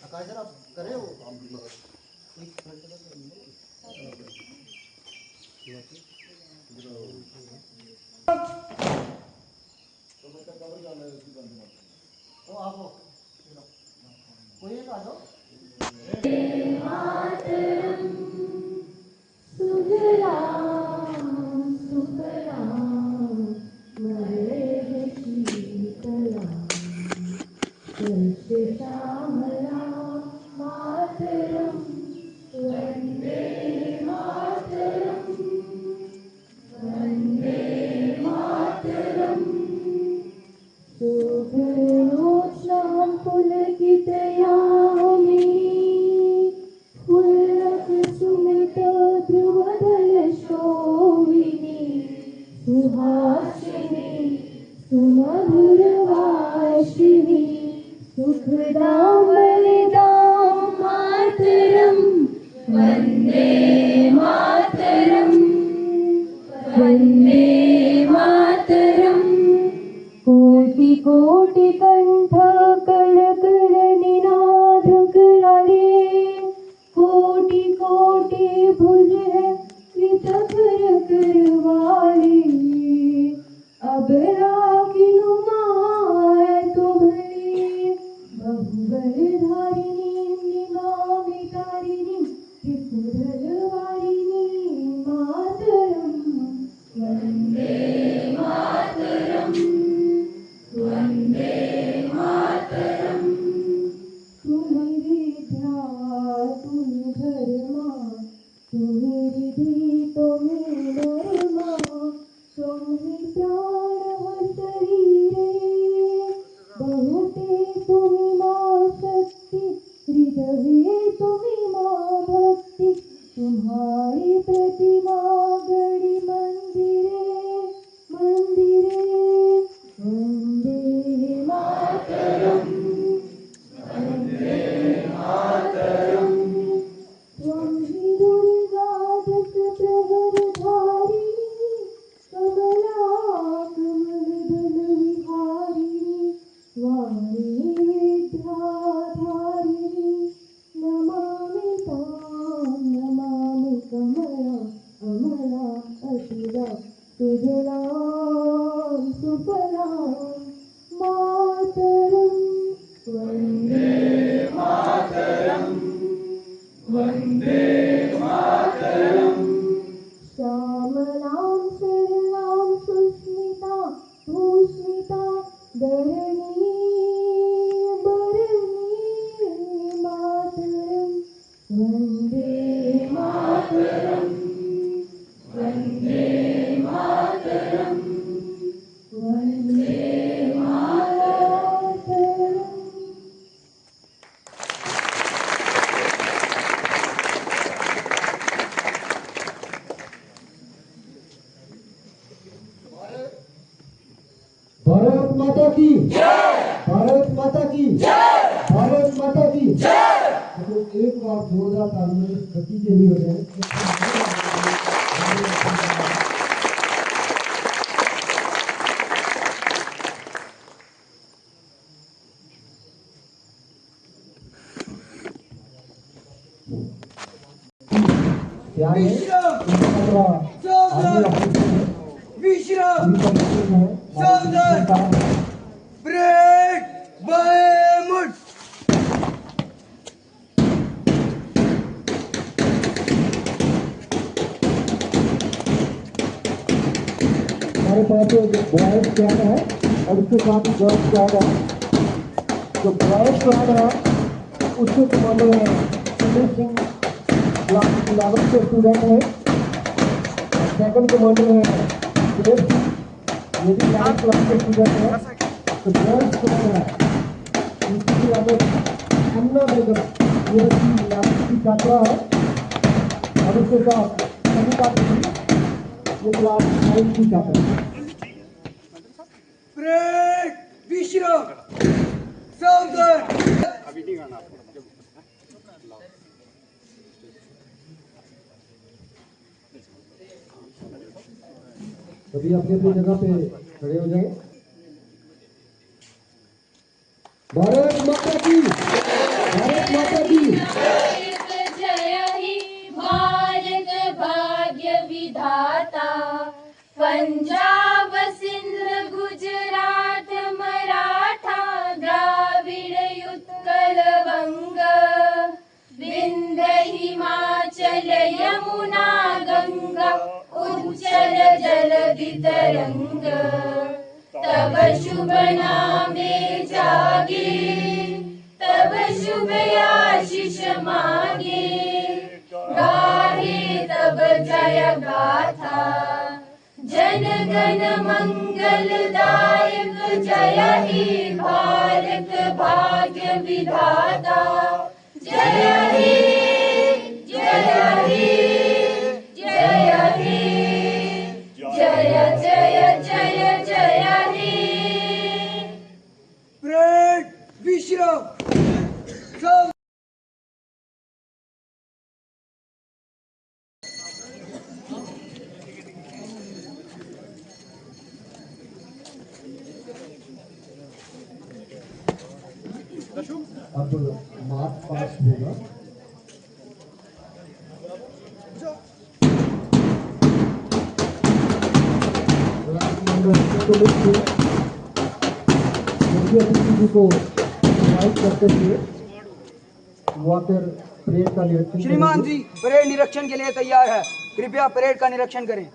आकाश sir आप करें वो काम वो आप कोई एक आ जाओ कोटि कोटि कंठ कल कल निनाद कराले कोटि कोटि भुज है कृत कर करवाले अब राखिन माय तुम्हारे बहुबल धारिणी निमामि तारिणी त्रिपुर वारिणी मातरम वंदे मातरम वंदे मातरम। तुम्हें विद्या तुम्हें धर्मा तुम्हें विधि तुम्हें धर्मा तुम्हें प्राण शरीरे बहुते तुम्हें माँ शक्ति हृदय तुम्हें माँ भक्ति तुम्हारी प्रतिमा गढ़ी मंदिरे मंदिरे वंदे मातरम वंदे मातरम। त्वं हि दुर्गा दश प्रहरधारिणी कमला कमलदल विहारिणी वाणी विद्याधारिणी नमामि तां नमामि कमला अमला अशिला सुजलां सुफलां मातरं वन्दे मातरं वन्दे मातरं। श्यामलां सरलां सुस्मिता भूस्मिता धरणी बरणी मातरं वन्दे मातरं वन्दे मातरं वन्दे मातरं। भारत माता की भारत माता की भारत माता की तो एक बार जोरदार तालियां सभी के लिए हो जाए। विश्राम सावधान ब्रेक बाय मुठ हमारे पास एक बॉयज स्क्वाड है और उसके साथ ही गर्ल्स स्क्वाड है। जो बॉयज स्क्वाड है उसके कमांडर है सुनील सिंह क्लास 11 के स्टूडेंट है। सेकंड कमांडर है सुरेश सिंह, ये भी 9th क्लास के स्टूडेंट है। तो गर्ल्स स्क्वाड है इसकी हमें अन्ना बेगम, ये भी 11th की छात्रा है और उसके साथ सनिता ये क्लास 9 की छात्रा है। ब्रेक विश्राम सावधान। सभी अपनी अपनी जगह पे खड़े हो जाए। भारत माता की, भारत माता की। भारत जय ही भारत भाग्य विधाता, पंजाब सिंध गुजरात मराठा द्राविड़ उत्कल वंग, विंध्य हिमाचल यमुना गंगा उज्जल जलधि तरंग, तब शुभ नामे जागे, तब शुभ आशीष मांगे, गाहे तब जय गाथा, जन गण मंगलदायक जय हे भारत भाग्य विधाता, जय हे जय हे जय हे जय जय जय जय हे। परेड विश्राम। सावधान। अब मार्च पास्ट होगा। मुख्य अतिथि को इनवाइट करते हुए वाटर परेड का निरीक्षण श्रीमान करेंगे। जी परेड निरीक्षण के लिए तैयार है, कृपया परेड का निरीक्षण करें।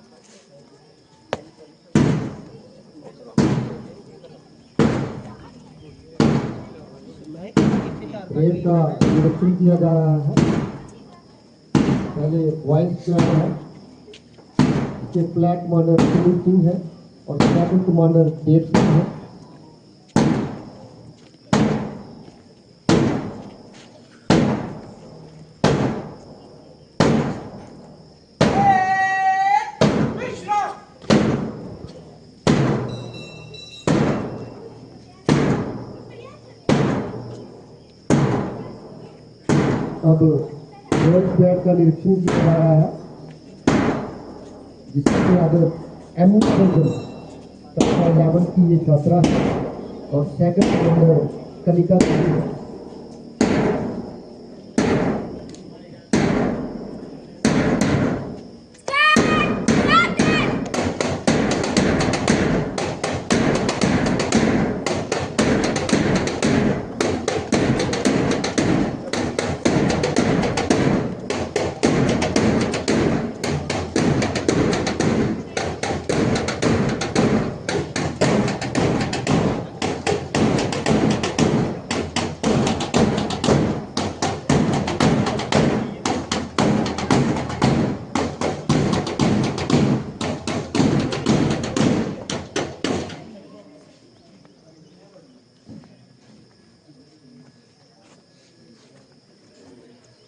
परेड का निरीक्षण किया जा रहा है। पहले वाइस फ्लैग है, इसके फ्लैग कमांडर सुनील सिंह है और सेकंड कमांडर देव सिंह है। अब वर्ल्ड फ्लैग का निरीक्षण किया जा रहा है, जिसके आदर एम कक्षा 11 की ये छात्रा है और सेकंड कमांडर कनिका सिंह है।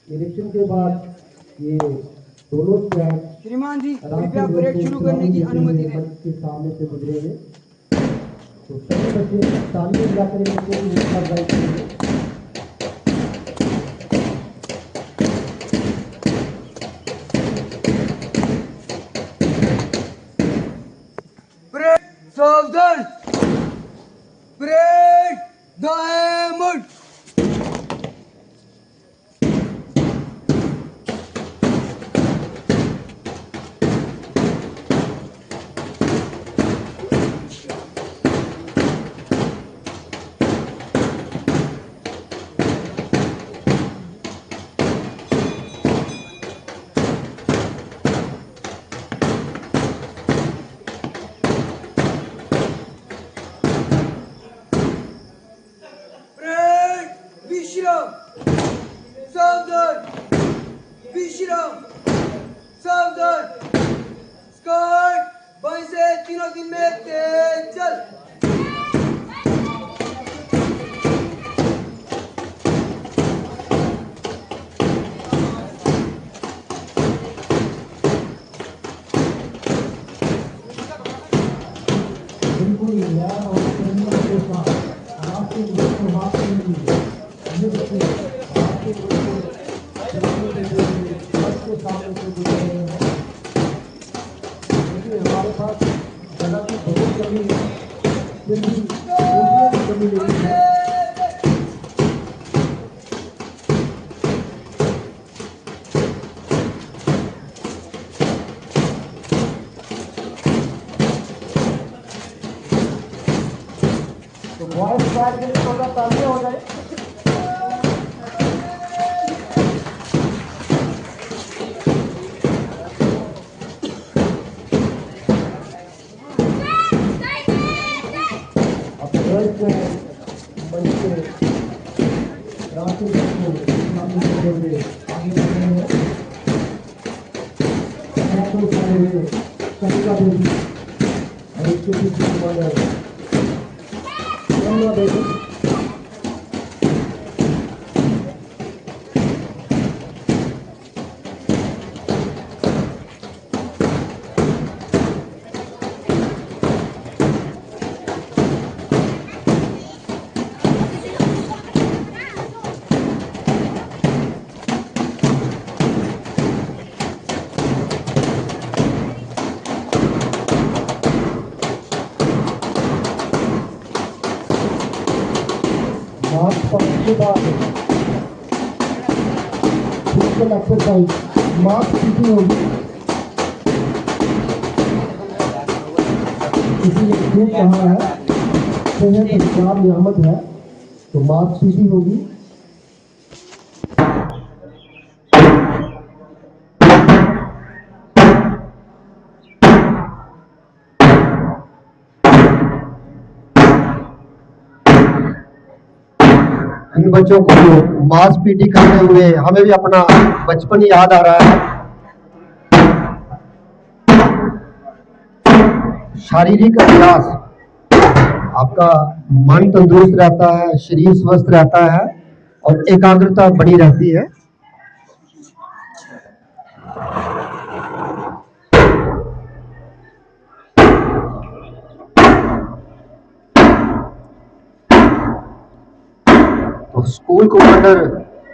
निरीक्षण के बाद ये दोनों फ्लैग श्रीमान जी कृपया परेड शुरू करने की अनुमति दें। मंच के सामने से गुजरेंगे, तो सभी बच्चे तालियां बजाकर इन बच्चों की हौसला अफजाई करेंगे। परेड सावधान। परेड दाएं मुड़। सावधान, विश्राम, सावधान, स्कॉट बाएं से तीनों दिन में तेज चल। बिल्कुल यार और ट्रेनिंग के साथ आपके लिए समाप्त नहीं है। ये बच्चे आपके के सामने से गुजर रहे हैं, क्योंकि हमारे पास जगह की बहुत कमी है, फिर भी कमी नहीं है। वॉइस स्क्वाड के लिए थोड़ा तालियां हो जाए। अब गर्ल्स के मंच के रास्ते को सामने करते हुए आगे बढ़ रहे हैं। कविता देवी और इसके पीछे कमांडर रमना देवी। फिजिकल एक्सरसाइज मास्क पीटी होगी। किसी ने खूब कहा है सेहत इस्लाम नियामत है, तो मास्क पीटी होगी। इन बच्चों को मास पीटी करते हुए हमें भी अपना बचपन याद आ रहा है। शारीरिक अभ्यास आपका मन तंदुरुस्त रहता है, शरीर स्वस्थ रहता है और एकाग्रता बनी रहती है। तो स्कूल कमांडर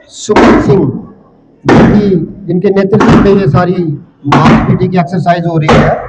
सुमित सिंह जिनके नेतृत्व में ये सारी मास पीटी की एक्सरसाइज हो रही है।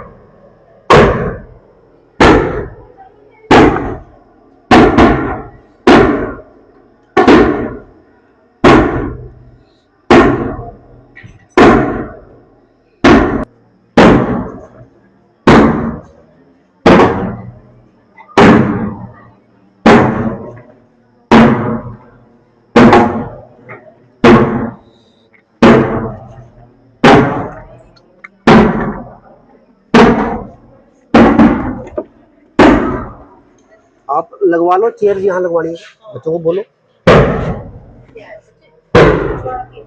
आप लगवा लो चेयर, यहाँ लगवानी है, बच्चों को बोलो।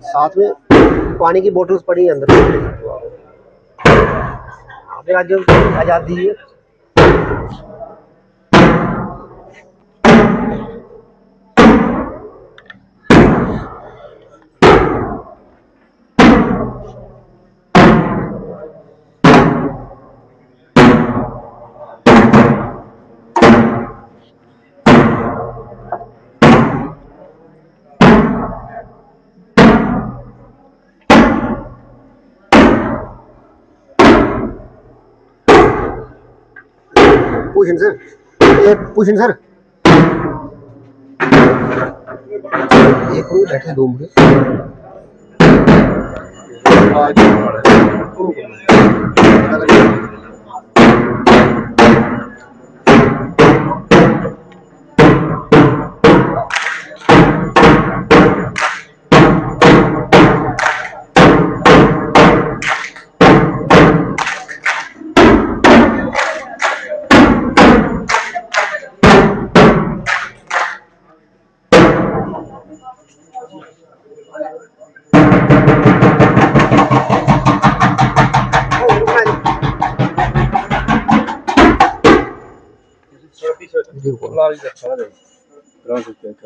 साथ में पानी की बोतल्स पड़ी है अंदर। आप आजादी है। पुशन सर, पुशन सर, एक मिनट बैठे दो मिनट।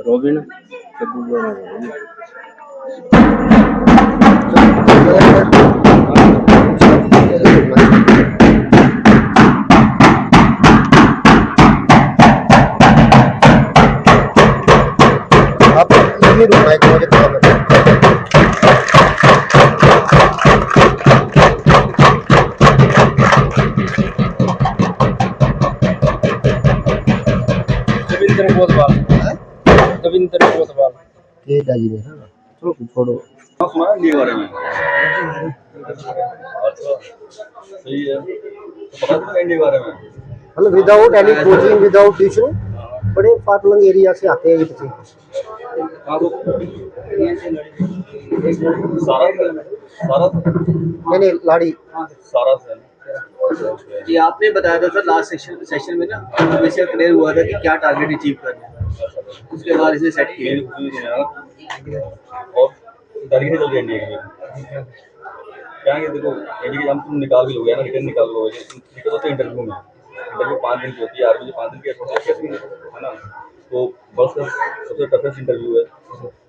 Robin आप ये रुकना है, मुझे काम है। रविंद्र कोतवाल के दाजी ने चलो छोड़ो नहीं बारे में सही है। तो पता नहीं बारे में मतलब without any coaching, without tuition बड़े फारलंग एरिया से आते हैं ये बच्चे। हाँ तो सारा नहीं लाड़ी सारा से जी आपने बताया था सर लास्ट सेशन में ना हमेशा क्लियर हुआ था कि क्या टारगेट अचीव करना है, उसके बाद इसे सेट किया और तरीके से चल इंडिया की क्या है कि देखो इंडिया के हम तुम निकाल भी लोगे ना, रिटर्न निकाल लोगे, निकल तो इंटरव्यू में, इंटरव्यू 5 दिन की होती है, आर्मी में 5 दिन की है ना, तो बस सबसे टफेस्ट इंटरव्यू है,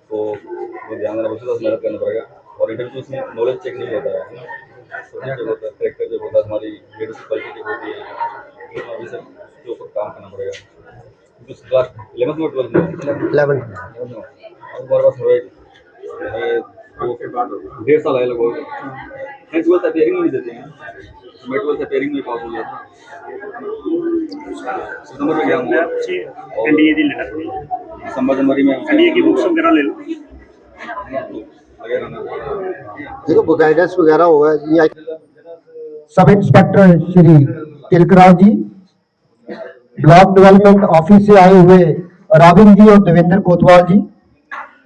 तो वो ध्यान देना बस मेहनत करना पड़ेगा। और इंटरव्यू में नॉलेज चेक नहीं होता है, करेक्टर जो होता है, हमारी लीडरशिप क्वालिटी चेक होती है, अभी से उसके ऊपर काम करना पड़ेगा। क्लास 11th में 12th में 11 हमारे पास हुए 1.5 साल आए लगभग, 12th अपेयरिंग नहीं देते हैं, मैं 12th अपेयरिंग में पास हो गया था, सितंबर में गया हूँ एनडीए दी लेना दिसंबर जनवरी में एनडीए की बुक्स वगैरह ले लो। देखो गाइडेंस वगैरह हुआ है। सब इंस्पेक्टर श्री तिलकराज जी, ब्लॉक डेवलपमेंट ऑफिस से आए हुए राबिन जी और देवेंद्र कोतवाल जी,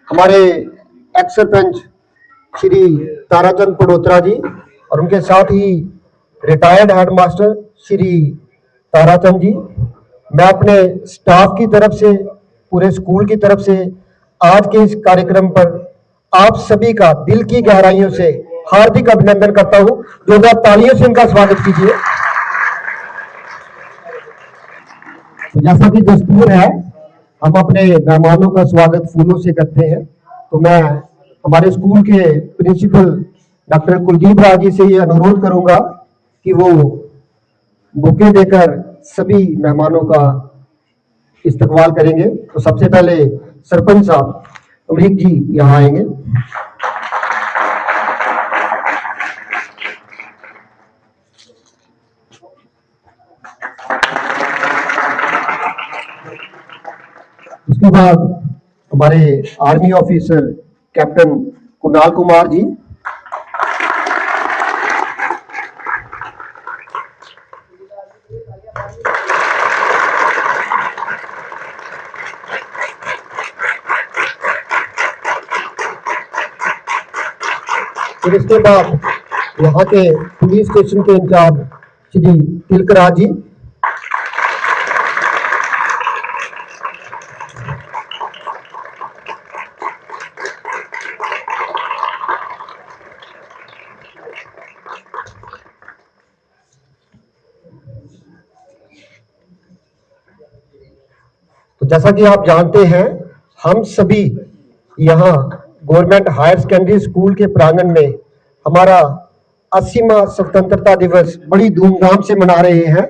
हमारे एक्स सरपंच श्री ताराचंद पडोत्रा जी और उनके साथ ही रिटायर्ड हेडमास्टर श्री ताराचंद जी, मैं अपने स्टाफ की तरफ से, पूरे स्कूल की तरफ से आज के इस कार्यक्रम पर आप सभी का दिल की गहराइयों से हार्दिक अभिनंदन करता हूं। जोरदार तालियों से इनका स्वागत कीजिए। जैसा कि दस्तूर है, हम अपने मेहमानों का स्वागत फूलों से करते हैं, तो मैं हमारे स्कूल के प्रिंसिपल डॉक्टर कुलदीप राज जी से ये अनुरोध करूंगा कि वो बुके देकर सभी मेहमानों का इस्तकबाल करेंगे। तो सबसे पहले सरपंच साहब अमरीक जी यहाँ आएंगे। उसके बाद हमारे army officer captain Kunal Kumar ji, फिर इसके बाद यहाँ के पुलिस स्टेशन के इंचार्ज श्री तिलकराज जी, तो जैसा कि आप जानते हैं, हम सभी यहाँ गवर्नमेंट हायर सेकेंडरी स्कूल के प्रांगण में हमारा 80वां स्वतंत्रता दिवस बड़ी धूमधाम से मना रहे हैं।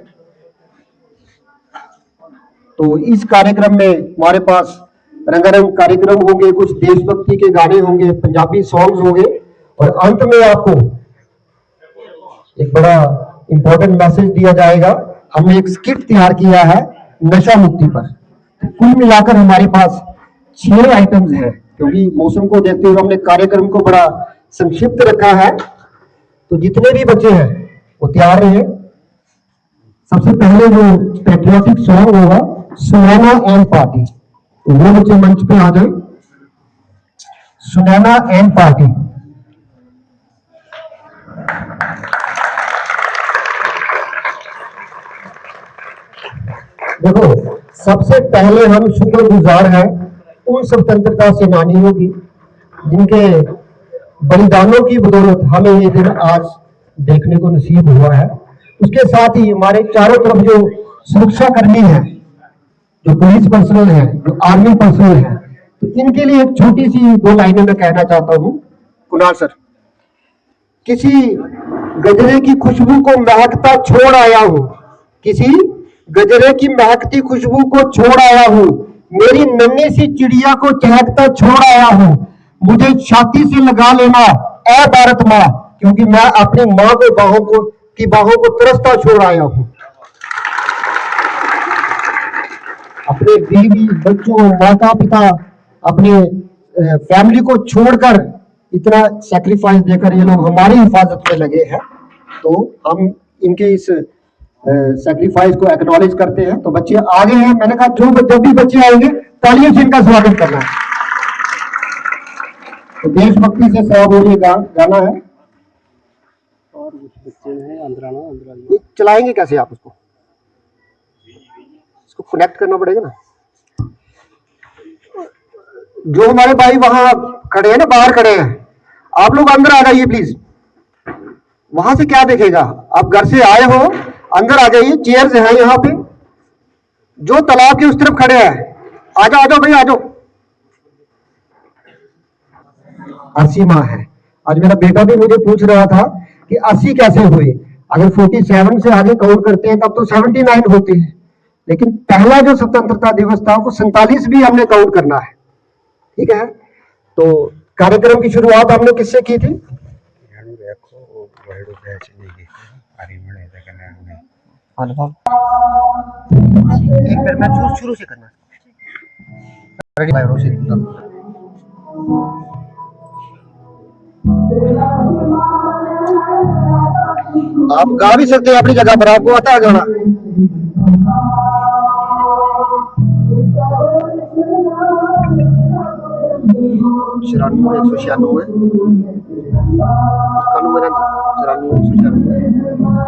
तो इस कार्यक्रम में हमारे पास रंगारंग कार्यक्रम होंगे, कुछ देशभक्ति के गाने होंगे, पंजाबी सॉन्ग्स होंगे और अंत में आपको एक बड़ा इंपॉर्टेंट मैसेज दिया जाएगा। हमने एक स्किट तैयार किया है नशा मुक्ति पर। तो कुल मिलाकर हमारे पास 6 आइटम्स हैं, क्योंकि मौसम को देखते हुए हमने कार्यक्रम को बड़ा संक्षिप्त रखा है। तो जितने भी बच्चे हैं वो तैयार रहे। सबसे पहले जो पैट्रियोटिक सॉन्ग होगा सुनैना एंड पार्टी, तो वो बच्चे मंच पे आ जाए। Sunaina and party. देखो, सबसे पहले हम शुक्रगुजार हैं उन स्वतंत्रता सेनानियों की जिनके बलिदानों की बदौलत हमें ये दिन आज देखने को नसीब हुआ है। उसके साथ ही हमारे चारों तरफ जो सुरक्षा कर्मी हैं, जो पुलिस पर्सनल है, जो आर्मी पर्सनल है, तो इनके लिए एक छोटी सी 2 लाइनें मैं कहना चाहता हूं। कुणाल सर, किसी गजरे की खुशबू को महकता छोड़ आया हूं, किसी गजरे की महकती खुशबू को छोड़ आया हूं, मेरी नन्ही सी चिड़िया को चहकता छोड़ आया हूं, मुझे छाती से लगा लेना ऐ भारत माँ, क्योंकि मैं अपनी माँ को बाहों को तरसता छोड़ आया हूं। अपने बीवी बच्चों माता पिता अपने फैमिली को छोड़कर इतना सैक्रिफाइस देकर ये लोग हमारी हिफाजत में लगे हैं। तो हम इनके इस सेक्रीफाइस को एक्नॉलेज करते हैं। तो बच्चे आगे हैं, मैंने कहा जब भी बच्चे आएंगे तालियों से इनका स्वागत करना है। तो देशभक्ति से 100 बोल ये गाना है। और कुछ बच्चे हैं अंदराना ये चलाएंगे कैसे आप उसको कनेक्ट करना पड़ेगा ना। जो हमारे भाई वहां खड़े हैं ना, बाहर खड़े हैं, आप लोग अंदर आ जाइए प्लीज। वहां से क्या देखेगा, आप घर से आए हो, अंदर आ जाइए, चेयर्स हैं यहाँ पे। जो तालाब के उस तरफ खड़े हैं, आ जाओ भाई, आ जाओ। 80 माह है। आज मेरा बेटा भी मुझे पूछ रहा था कि 80 कैसे हुए। अगर 47 से आगे काउंट करते हैं तब तो 79 होते हैं, लेकिन पहला जो स्वतंत्रता दिवस था वो 47 भी हमने काउंट करना है। ठीक है, तो कार्यक्रम की शुरुआत हमने किससे की थी? एक मिनट, मैं शुरू से करना। आप गा भी सकते हैं अपनी जगह पर, आपको आता है गाना। छियानवे 196 का नंबर है, 94 196 19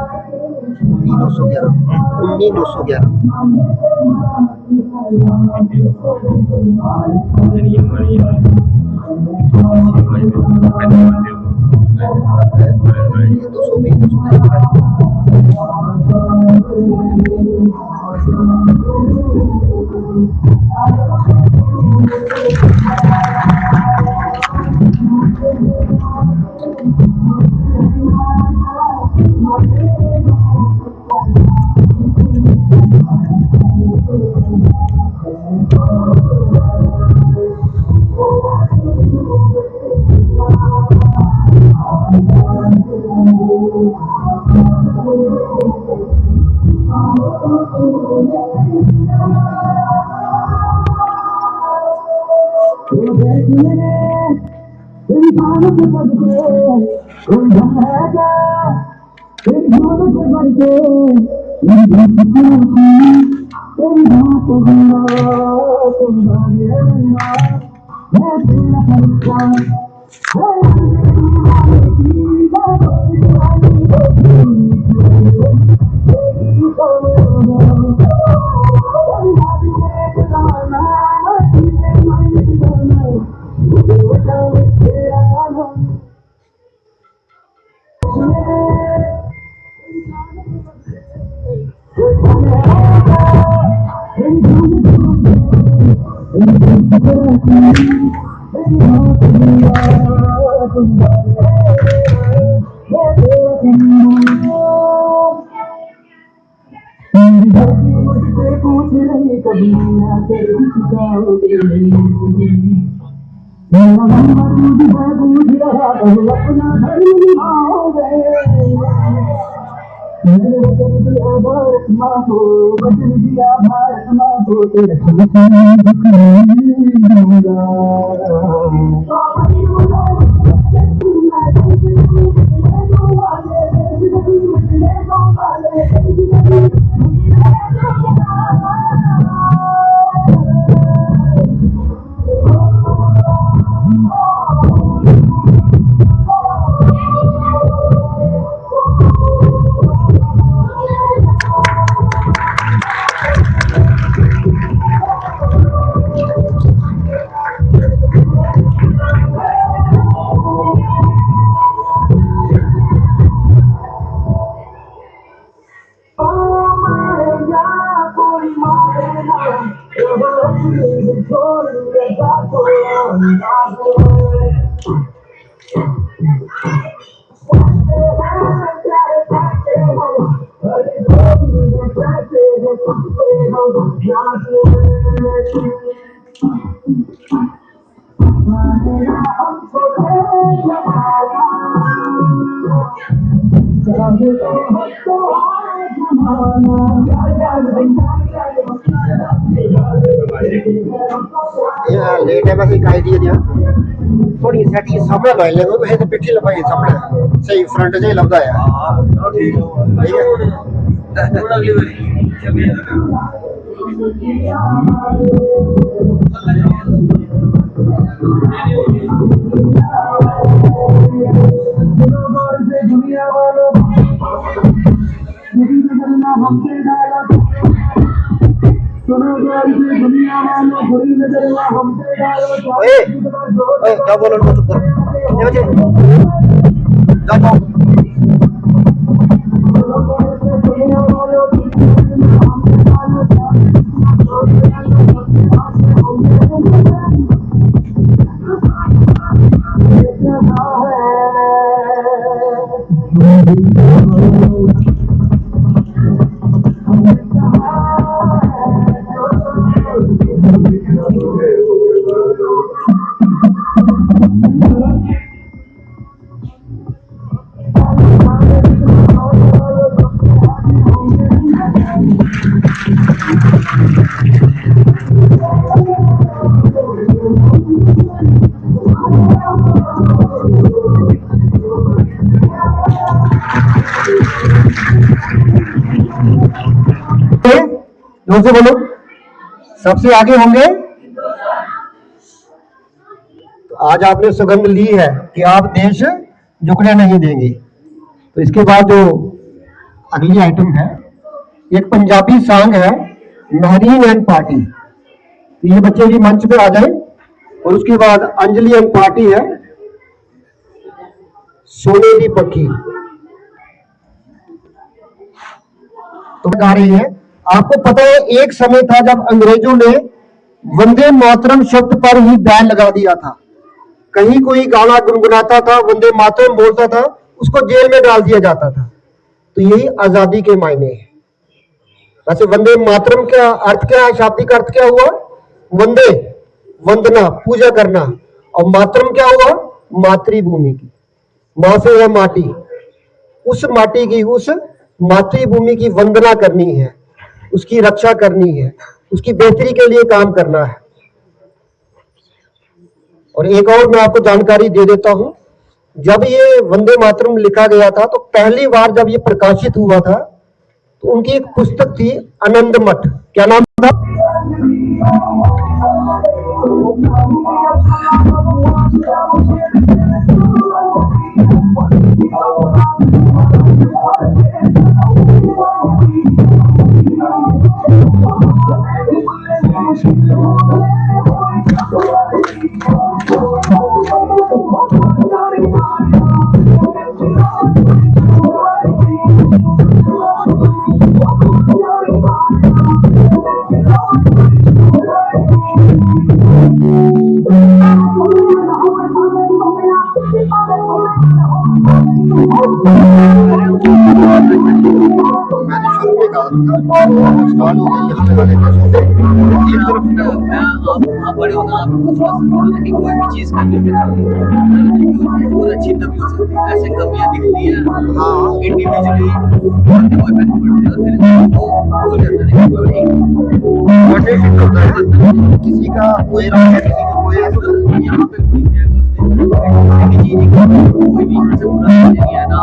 लेट है बस एक आइडिया दिया थोड़ी सेटिंग सामने लाई लेंगे तो पिछली लंबाई सामने सही फ्रंट से लगता है ठीक है अगली बारी दुनिया वालों हमसे डाला सुनो दुनिया वालों बुरी नजर हमसे डालो क्या बोलो उनको चुप करो दुनिया वालों जोर से बोलो, सबसे आगे होंगे। तो आज आपने सुगंध ली है कि आप देश झुकने नहीं देंगे। तो इसके बाद जो अगली आइटम है, एक पंजाबी सॉन्ग है महरीन एंड पार्टी। तो ये बच्चे भी मंच पे आ जाए। और उसके बाद अंजलि एंड पार्टी है सोने की पक्की। तो गा रही है। आपको पता है एक समय था जब अंग्रेजों ने वंदे मातरम शब्द पर ही बैन लगा दिया था। कहीं कोई गाना गुनगुनाता था, वंदे मातरम बोलता था, उसको जेल में डाल दिया जाता था। तो यही आजादी के मायने है। वैसे वंदे मातरम का अर्थ क्या है, शाब्दिक अर्थ क्या हुआ? वंदे वंदना, पूजा करना। और मातरम क्या हुआ? मातृभूमि की, मां से है माटी, उस माटी की, उस मातृभूमि की वंदना करनी है, उसकी रक्षा करनी है, उसकी बेहतरी के लिए काम करना है। और एक और मैं आपको जानकारी दे देता हूं, जब ये वंदे मातरम लिखा गया था तो पहली बार जब ये प्रकाशित हुआ था तो उनकी एक पुस्तक थी आनंद मठ। क्या नाम था? बड़े होना कि कोई भी चीज करने में बहुत अच्छी तभी हो सकती है। ऐसे कमियां दिखती है इंडिविजुअली किसी का कोई रंग है, किसी का कोई यहाँ पे कोई भी यहाँ से बुरा नहीं है ना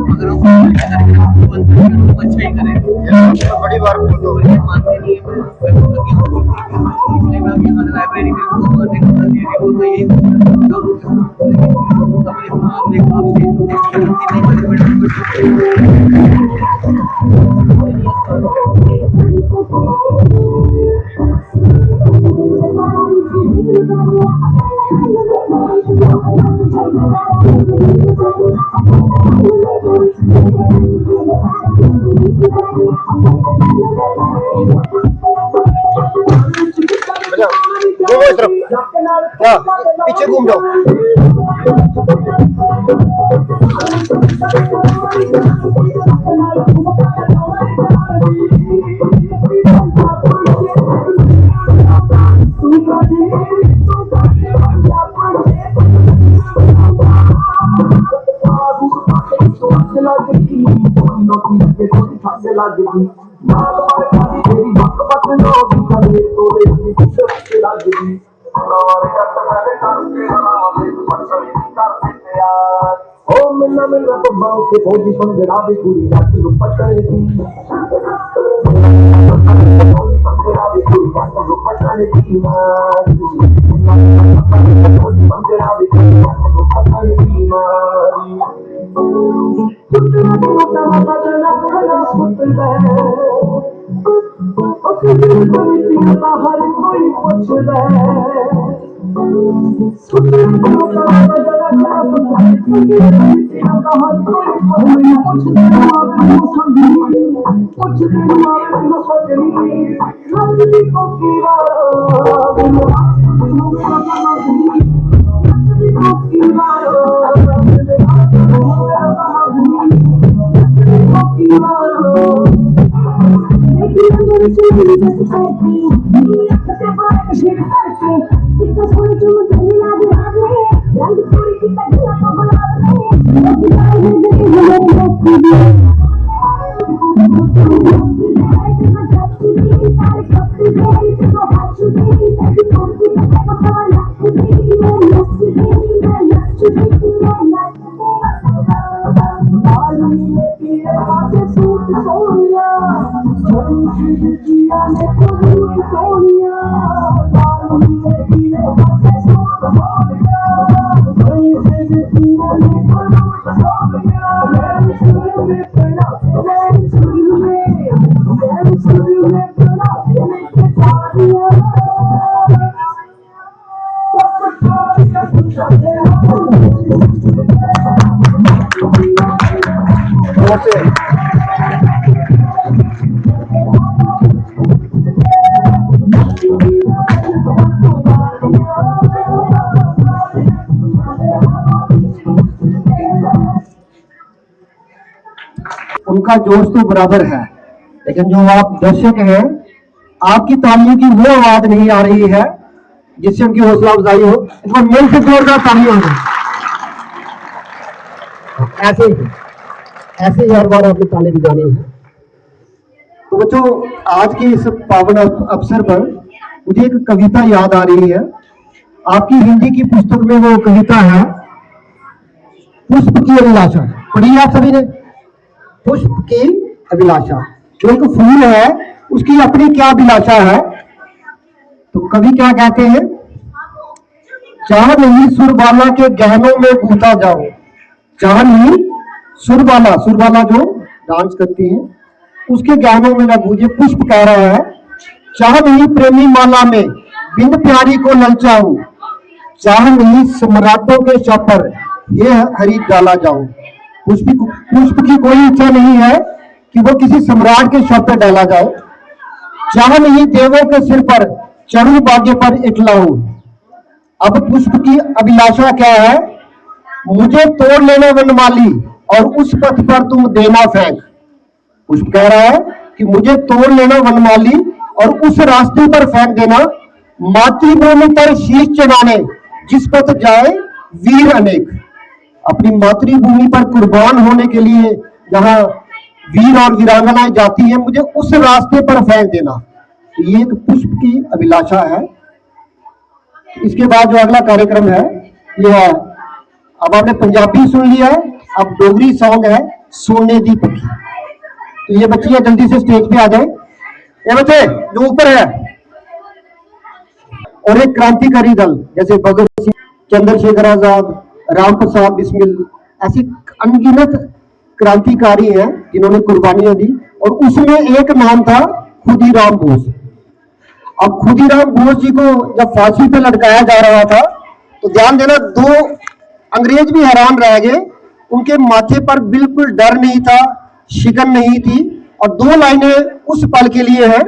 अगर हम अच्छा ही करें। बड़ी बार बोलता हूँ, मानते नहीं इसलिए मैं यहाँ लाइब्रेरी में पीछे घूम जाओ। ओ मिलना तो बाल से भोगी पंजरा भी पूरी रात को पकड़ दी पंजरा भी पूरी रात को पकड़ दी पंजरा भी पूरी रात को पकड़ दी मारी हर कोई पूछ उनका जोश तो बराबर है, लेकिन जो आप दर्शक हैं, आपकी तालियों की वो आवाज नहीं आ रही है जिससे उनकी हौसला अफजाई हो। इसको मिल से जोरदार तालियां हो। ऐसे ही हर बार आपने ताली बजानी है। तो बच्चों, आज के इस पावन अवसर पर मुझे एक कविता याद आ रही है। आपकी हिंदी की पुस्तक में वो कविता है पुष्प की अभिलाषा। पढ़ी आप सभी ने? पुष्प की अभिलाषा। जो एक फूल है उसकी अपनी क्या अभिलाषा है? तो कवि क्या कहते हैं? चाह नहीं सुरबाला के गहनों में गूंथा जाओ, चाह नहीं सुरबाला, सुरबाला जो डांस करती है, उसके गहनों में न गूंजे। पुष्प कह रहा है चाह नहीं प्रेमी माला में बिंद प्यारी को ललचाऊं, चाह नहीं सम्राटों के शापर ये हरी डाला जाऊं। पुष्प की कोई इच्छा नहीं है कि वो किसी सम्राट के शव पर डाला जाए। चाह नहीं देवों के सिर पर चढ़ू भाग्य पर इटलाऊं। अब पुष्प की अभिलाषा क्या है? मुझे तोड़ लेना वनमाली और उस पथ पर तुम देना फेंक। पुष्प कह रहा है कि मुझे तोड़ लेना वनमाली और उस रास्ते पर फेंक देना, मातृभूमि पर शीश चढ़ाने जिस पथ जाए वीर अनेक। अपनी मातृभूमि पर कुर्बान होने के लिए जहां वीर और वीरांगनाएं जाती हैं, मुझे उस रास्ते पर फेंक देना। तो ये एक पुष्प की अभिलाषा है। इसके बाद जो अगला कार्यक्रम है ये है, अब आपने पंजाबी सुन लिया है, अब डोगरी सॉन्ग है सोने दी पक्की। तो ये बच्चियां जल्दी से स्टेज पे आ जाए। ये बच्चे जो ऊपर है, और एक क्रांतिकारी दल जैसे भगत सिंह, चंद्रशेखर आजाद, राम प्रसाद बिस्मिल, ऐसी अनगिनत क्रांतिकारी हैं जिन्होंने कुर्बानियां दी। और उसमें एक नाम था खुदीराम बोस। अब खुदीराम बोस जी को जब फांसी पे लटकाया जा रहा था तो ध्यान देना, दो अंग्रेज भी हैरान रह गए। उनके माथे पर बिल्कुल डर नहीं था, शिकन नहीं थी, और दो लाइनें उस पल के लिए हैं।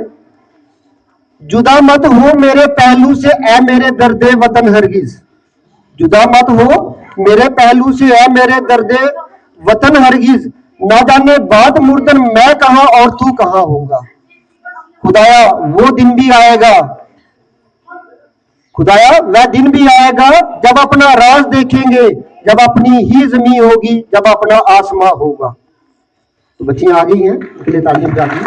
जुदा मत हो मेरे पहलू से ऐ मेरे दर्दे वतन हरगिज, जुदा मत हो मेरे पहलू से ऐ मेरे दर्दे वतन हरगिज, ना जाने बात मुर्दन मैं कहां और तू कहां होगा। खुदाया वो दिन भी आएगा, खुदाया वह दिन भी आएगा जब अपना राज देखेंगे, जब अपनी ही जमीन होगी, जब अपना आसमां होगा। तो बच्चियां आ गई हैं, उनके लिए तालियां बजाती हैं।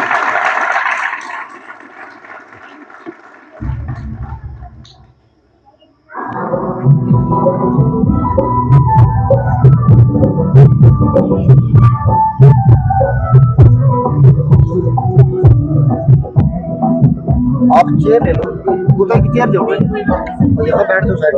आप चेयर ले लो, गुलदार की चेयर जो है यहाँ बैठ दो साइड।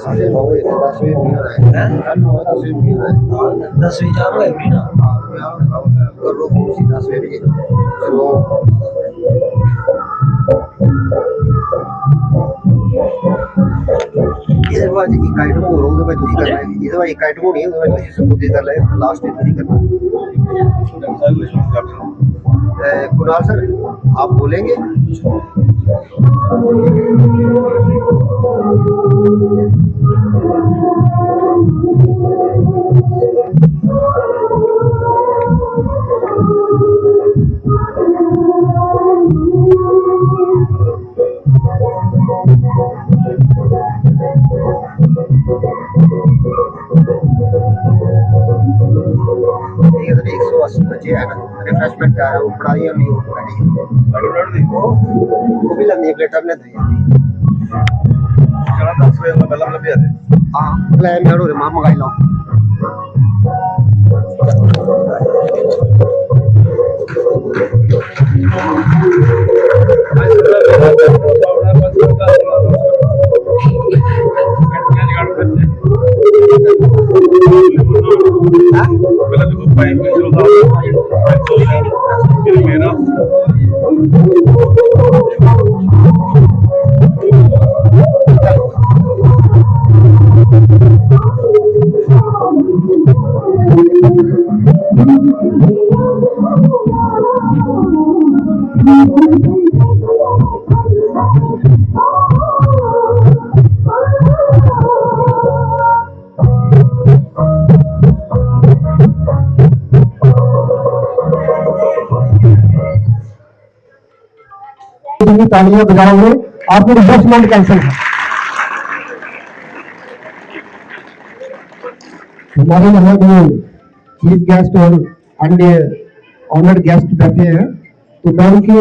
साढ़े 9 बजे 10 बजे नहीं आ रहा है, 10 बजे नहीं आ रहा है, 10 बजे जाम है भी ना, कर लो फोन 10 बजे चलो। इधर वाली एक आइटम हो रहा है भाई, तुझे करना है, इधर वाली एक आइटम नहीं है भाई, तुझे सब कुछ कर ले, लास्ट में तुझे करना है। कुणाल सर आप बोलेंगे? ठीक है सर, 180 बच्चे है ना, रिफ्रेशमेंट जा रहा है, वो पढ़ाई और नहीं हो पाएगी, वो भी लगनी है प्लेट अपने दी चला 10 बजे में पहला लग जाते। हां प्ले में और मां मंगाई लो। तालियां बजाओगे, आपकी रिफ्रेशमेंट कैंसिल है। हमारे यहाँ जो चीफ गेस्ट और अन्य ऑनर्ड गेस्ट बैठे हैं, तो मैं उनके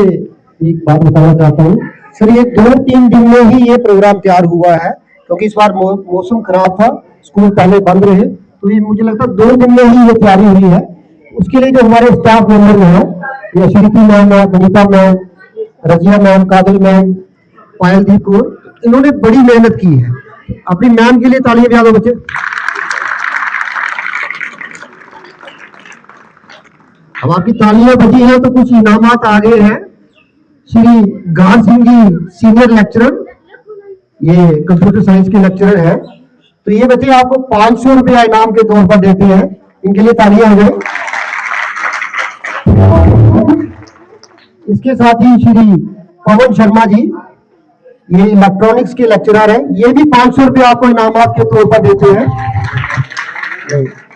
एक बात बताना चाहता हूँ सर। ये 2-3 दिन में ही ये प्रोग्राम तैयार हुआ है, क्योंकि इस बार मौसम खराब था, स्कूल पहले बंद रहे, तो ये मुझे लगता है 2 दिन में ही ये तैयारी हुई है। उसके लिए जो हमारे स्टाफ मेंबर हैं, ये श्रीति मैम है, Vanita ma'am, Razia ma'am, Kadal ma'am, Payaldeep Kaur, इन्होंने बड़ी मेहनत की है। अपनी मैम के लिए तालियां बजा दो बच्चे। अब आपकी तालियां बजी हैं तो कुछ इनामात आ गए हैं। श्री गान सिंह जी सीनियर लेक्चरर, ये कंप्यूटर साइंस के लेक्चरर है, तो ये बच्चे आपको 500 रुपया इनाम के तौर पर देते हैं, इनके लिए तालियां हो गई। इसके साथ ही श्री पवन शर्मा जी, ये इलेक्ट्रॉनिक्स के लेक्चरर हैं, ये भी 500 रुपया आपको इनामात के तौर पर देते हैं।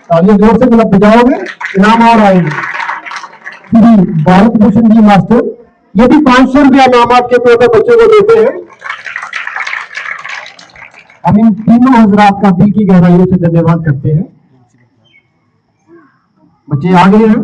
तालियां जोर से मतलब बजाओगे, इनाम और आएंगे। श्री भारत भूषण जी मास्टर, ये भी 500 रुपया इनामात के तौर पर बच्चों को देते हैं। हम इन तीनों हजरात का दिल की गहराइयों से धन्यवाद करते हैं। बच्चे आ गए हैं।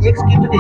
एक स्किट दे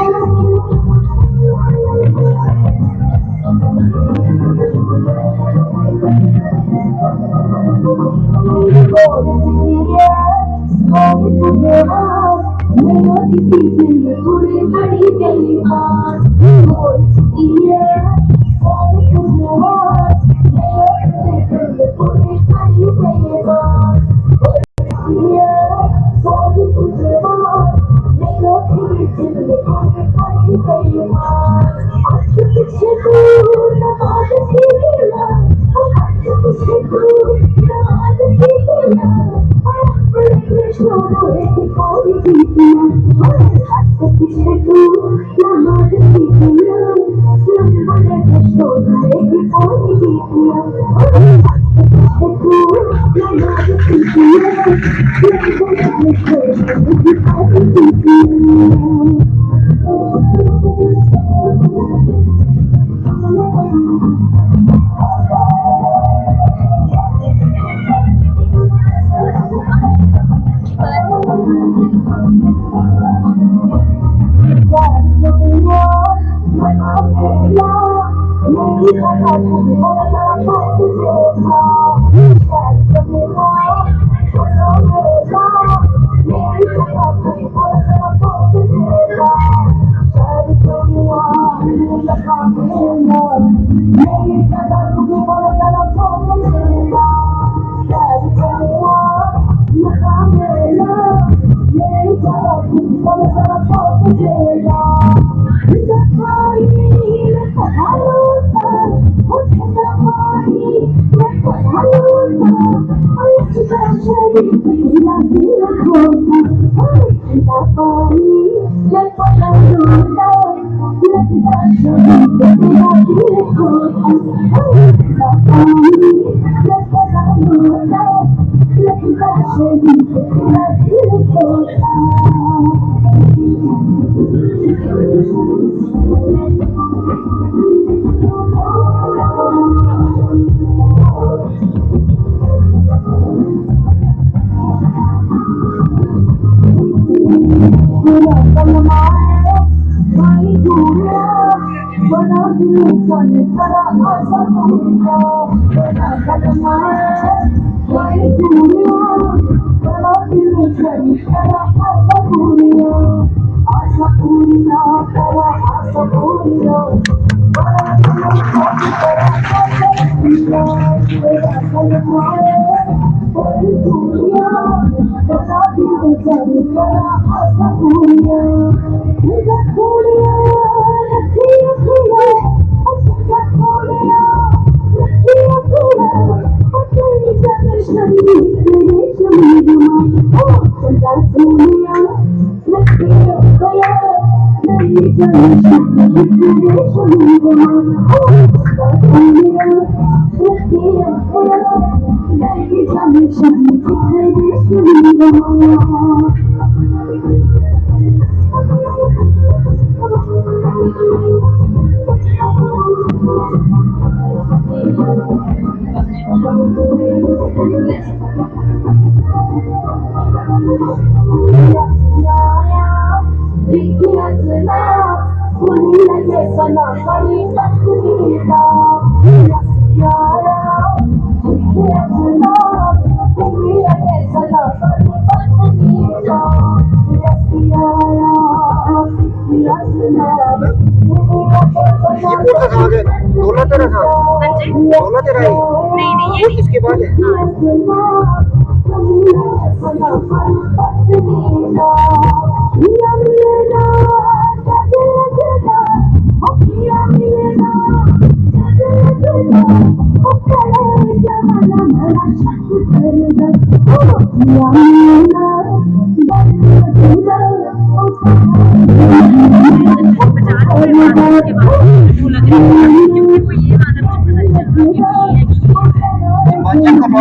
नहीं नहीं, ये इसके बाद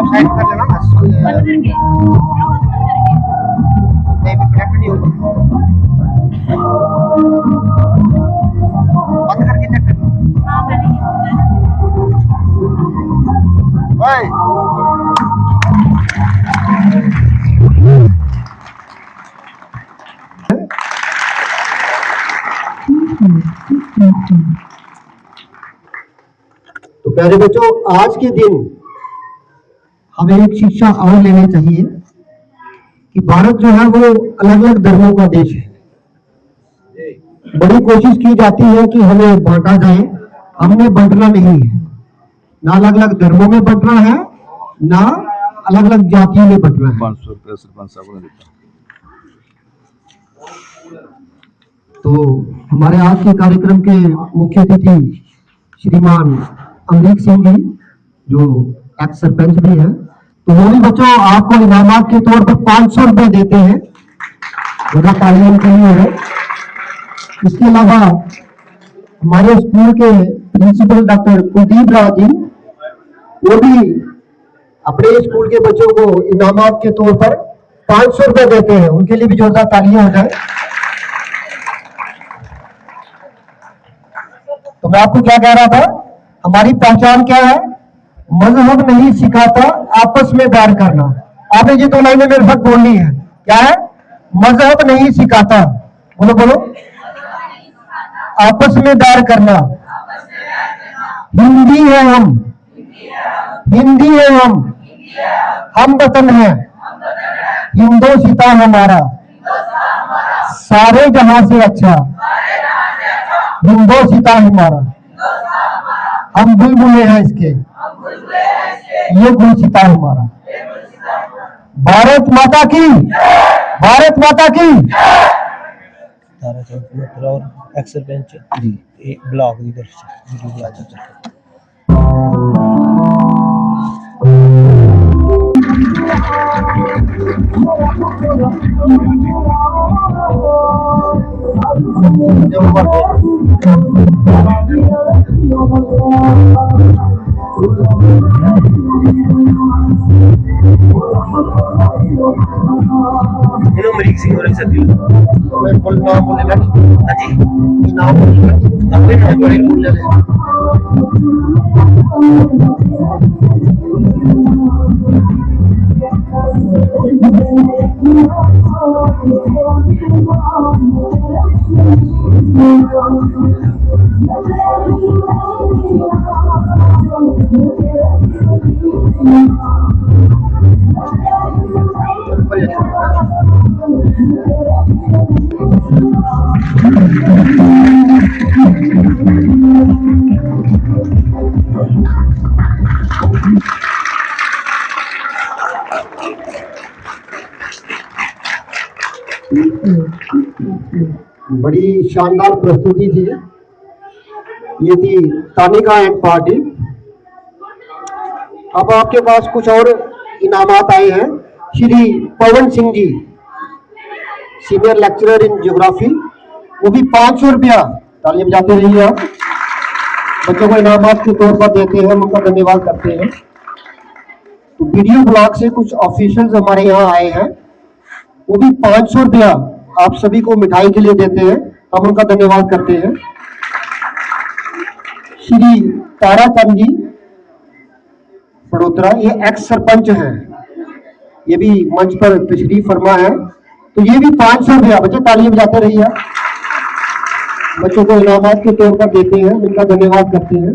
साइड कर लेना नहीं कनेक्ट नहीं होगा बंद करके चेक कर भाई तो प्यारे बच्चों आज के दिन हमें एक शिक्षा और लेनी चाहिए कि भारत जो है वो अलग अलग धर्मों का देश है। बड़ी कोशिश की जाती है कि हमें बांटा जाए, हमने बांटना नहीं है, ना अलग अलग धर्मों में बांटना है, ना अलग अलग जातियों में बांटना है। 500 रुपये सरपंच साहब ने देता। तो हमारे आज के कार्यक्रम के मुख्य अतिथि श्रीमान अमरीक सिंह जी जो एक्स सरपंच भी है, तो वो भी बच्चों आपको इनामात के तौर पर 500 रुपए देते हैं, बड़ा तालियों के लिए है। इसके अलावा हमारे स्कूल के प्रिंसिपल डॉक्टर कुलदीप राव जी वो भी अपने स्कूल के बच्चों को इनामात के तौर पर 500 रुपए देते हैं, उनके लिए भी जोरदार तालियां हो जाए। तो मैं आपको क्या कह रहा था, हमारी पहचान क्या है? मजहब नहीं सिखाता आपस में प्यार करना। आपने ये 2 लाइनें मेरे साथ बोलनी है। क्या है? मजहब नहीं सिखाता, बोलो बोलो, आपस में प्यार करना। हिंदी है हम, हिंदी है हम वतन है, हिंदोस्तान हमारा, सारे जहां से अच्छा, हिंदोस्तान हमारा। हम बुलबुले हैं इसके, ये गुलसितान हमारा। भारत माता की, भारत माता की। और एक्स सरपंच ब्लॉक की तरफ से अमरीक सिंह और सतील मैं बोल नाम बोलने लगी। हाँ जी नाम बोलने लगी। अपने नाम बड़े बोल रहे बड़ी शानदार प्रस्तुति थी। ये थी तानिका एंड पार्टी। अब आपके पास कुछ और इनामात आए हैं। Shri Pawan Singh ji, senior lecturer in geography, वो भी 500 रुपया, तालियां बजाते रहिए आप, बच्चों को इनामात के तौर पर देते हैं, हम उनका धन्यवाद करते हैं। तो वीडियो ब्लॉग से कुछ ऑफिशियल्स हमारे यहाँ आए हैं, वो भी 500 रुपया आप सभी को मिठाई के लिए देते हैं, हम उनका धन्यवाद करते हैं। श्री ताराचंद जी बड़ोदरा, ये एक्स सरपंच हैं, ये भी मंच पर तशरीफ फरमा है, तो ये भी 500 रुपया, बच्चे तालियां बजाते रहिए, बच्चों को इनामात के तौर पर देते हैं, उनका धन्यवाद करते हैं।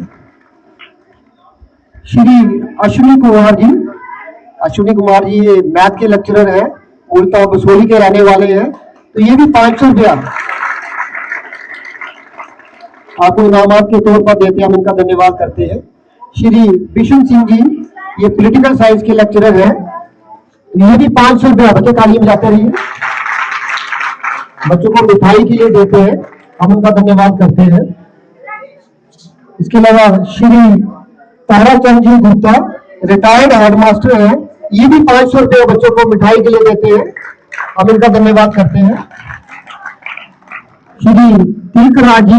श्री अश्विनी कुमार जी, अश्विनी कुमार जी ये मैथ के लेक्चरर हैं, मूलतः बसोली के रहने वाले हैं, तो ये भी 500 रुपया आपको इनामात के तौर पर देते हैं, हम इनका धन्यवाद करते हैं। श्री बिशन सिंह जी, ये पॉलिटिकल साइंस के लेक्चरर हैं, तो ये भी 500 रुपया, बच्चे ताली बजाते रहिए। बच्चों को मिठाई के लिए देते हैं, हम उनका धन्यवाद करते हैं। इसके अलावा श्री ताराचंद जी गुप्ता रिटायर्ड हेडमास्टर हैं, ये भी 500 रुपये बच्चों को मिठाई के लिए देते हैं, हम इनका धन्यवाद करते हैं। श्री तिलकराज जी,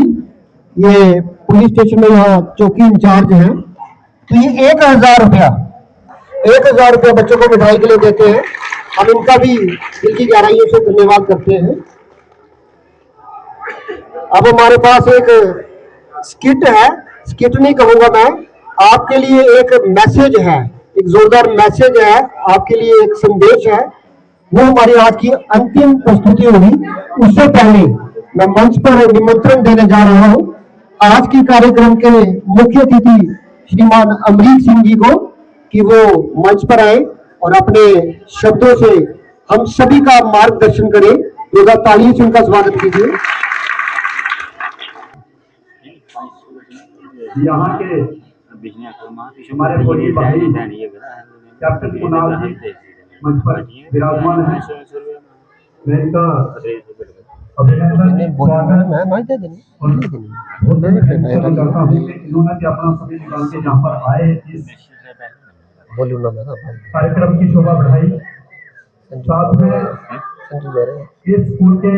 ये पुलिस स्टेशन में यहाँ चौकी इंचार्ज हैं, तो ये 1000 रुपया बच्चों को मिठाई के लिए देते हैं, हम इनका भी दिल की गहराइयों से धन्यवाद करते हैं। अब हमारे पास एक स्किट है, स्किट नहीं कहूंगा मैं, आपके लिए एक मैसेज है, एक जोरदार मैसेज है आपके लिए, एक संदेश है, वो हमारी आज की अंतिम प्रस्तुति होगी। उससे पहले मैं मंच पर निमंत्रण देने जा रहा हूं आज के कार्यक्रम के मुख्य अतिथि श्रीमान अमरीक सिंह जी को, कि वो मंच पर आए और अपने शब्दों से हम सभी का मार्गदर्शन करें। योगा तालियों से उनका स्वागत कीजिए। यहाँ के हमारे फौजी भाई कैप्टन कुणाल जी मंच पर विराजमान है, मैं इनका अभिनंदन स्वागत करता हूँ कि इन्होंने भी अपना समय निकाल के यहाँ पर आए, इस कार्यक्रम की शोभा बढ़ाई। साथ में इस स्कूल के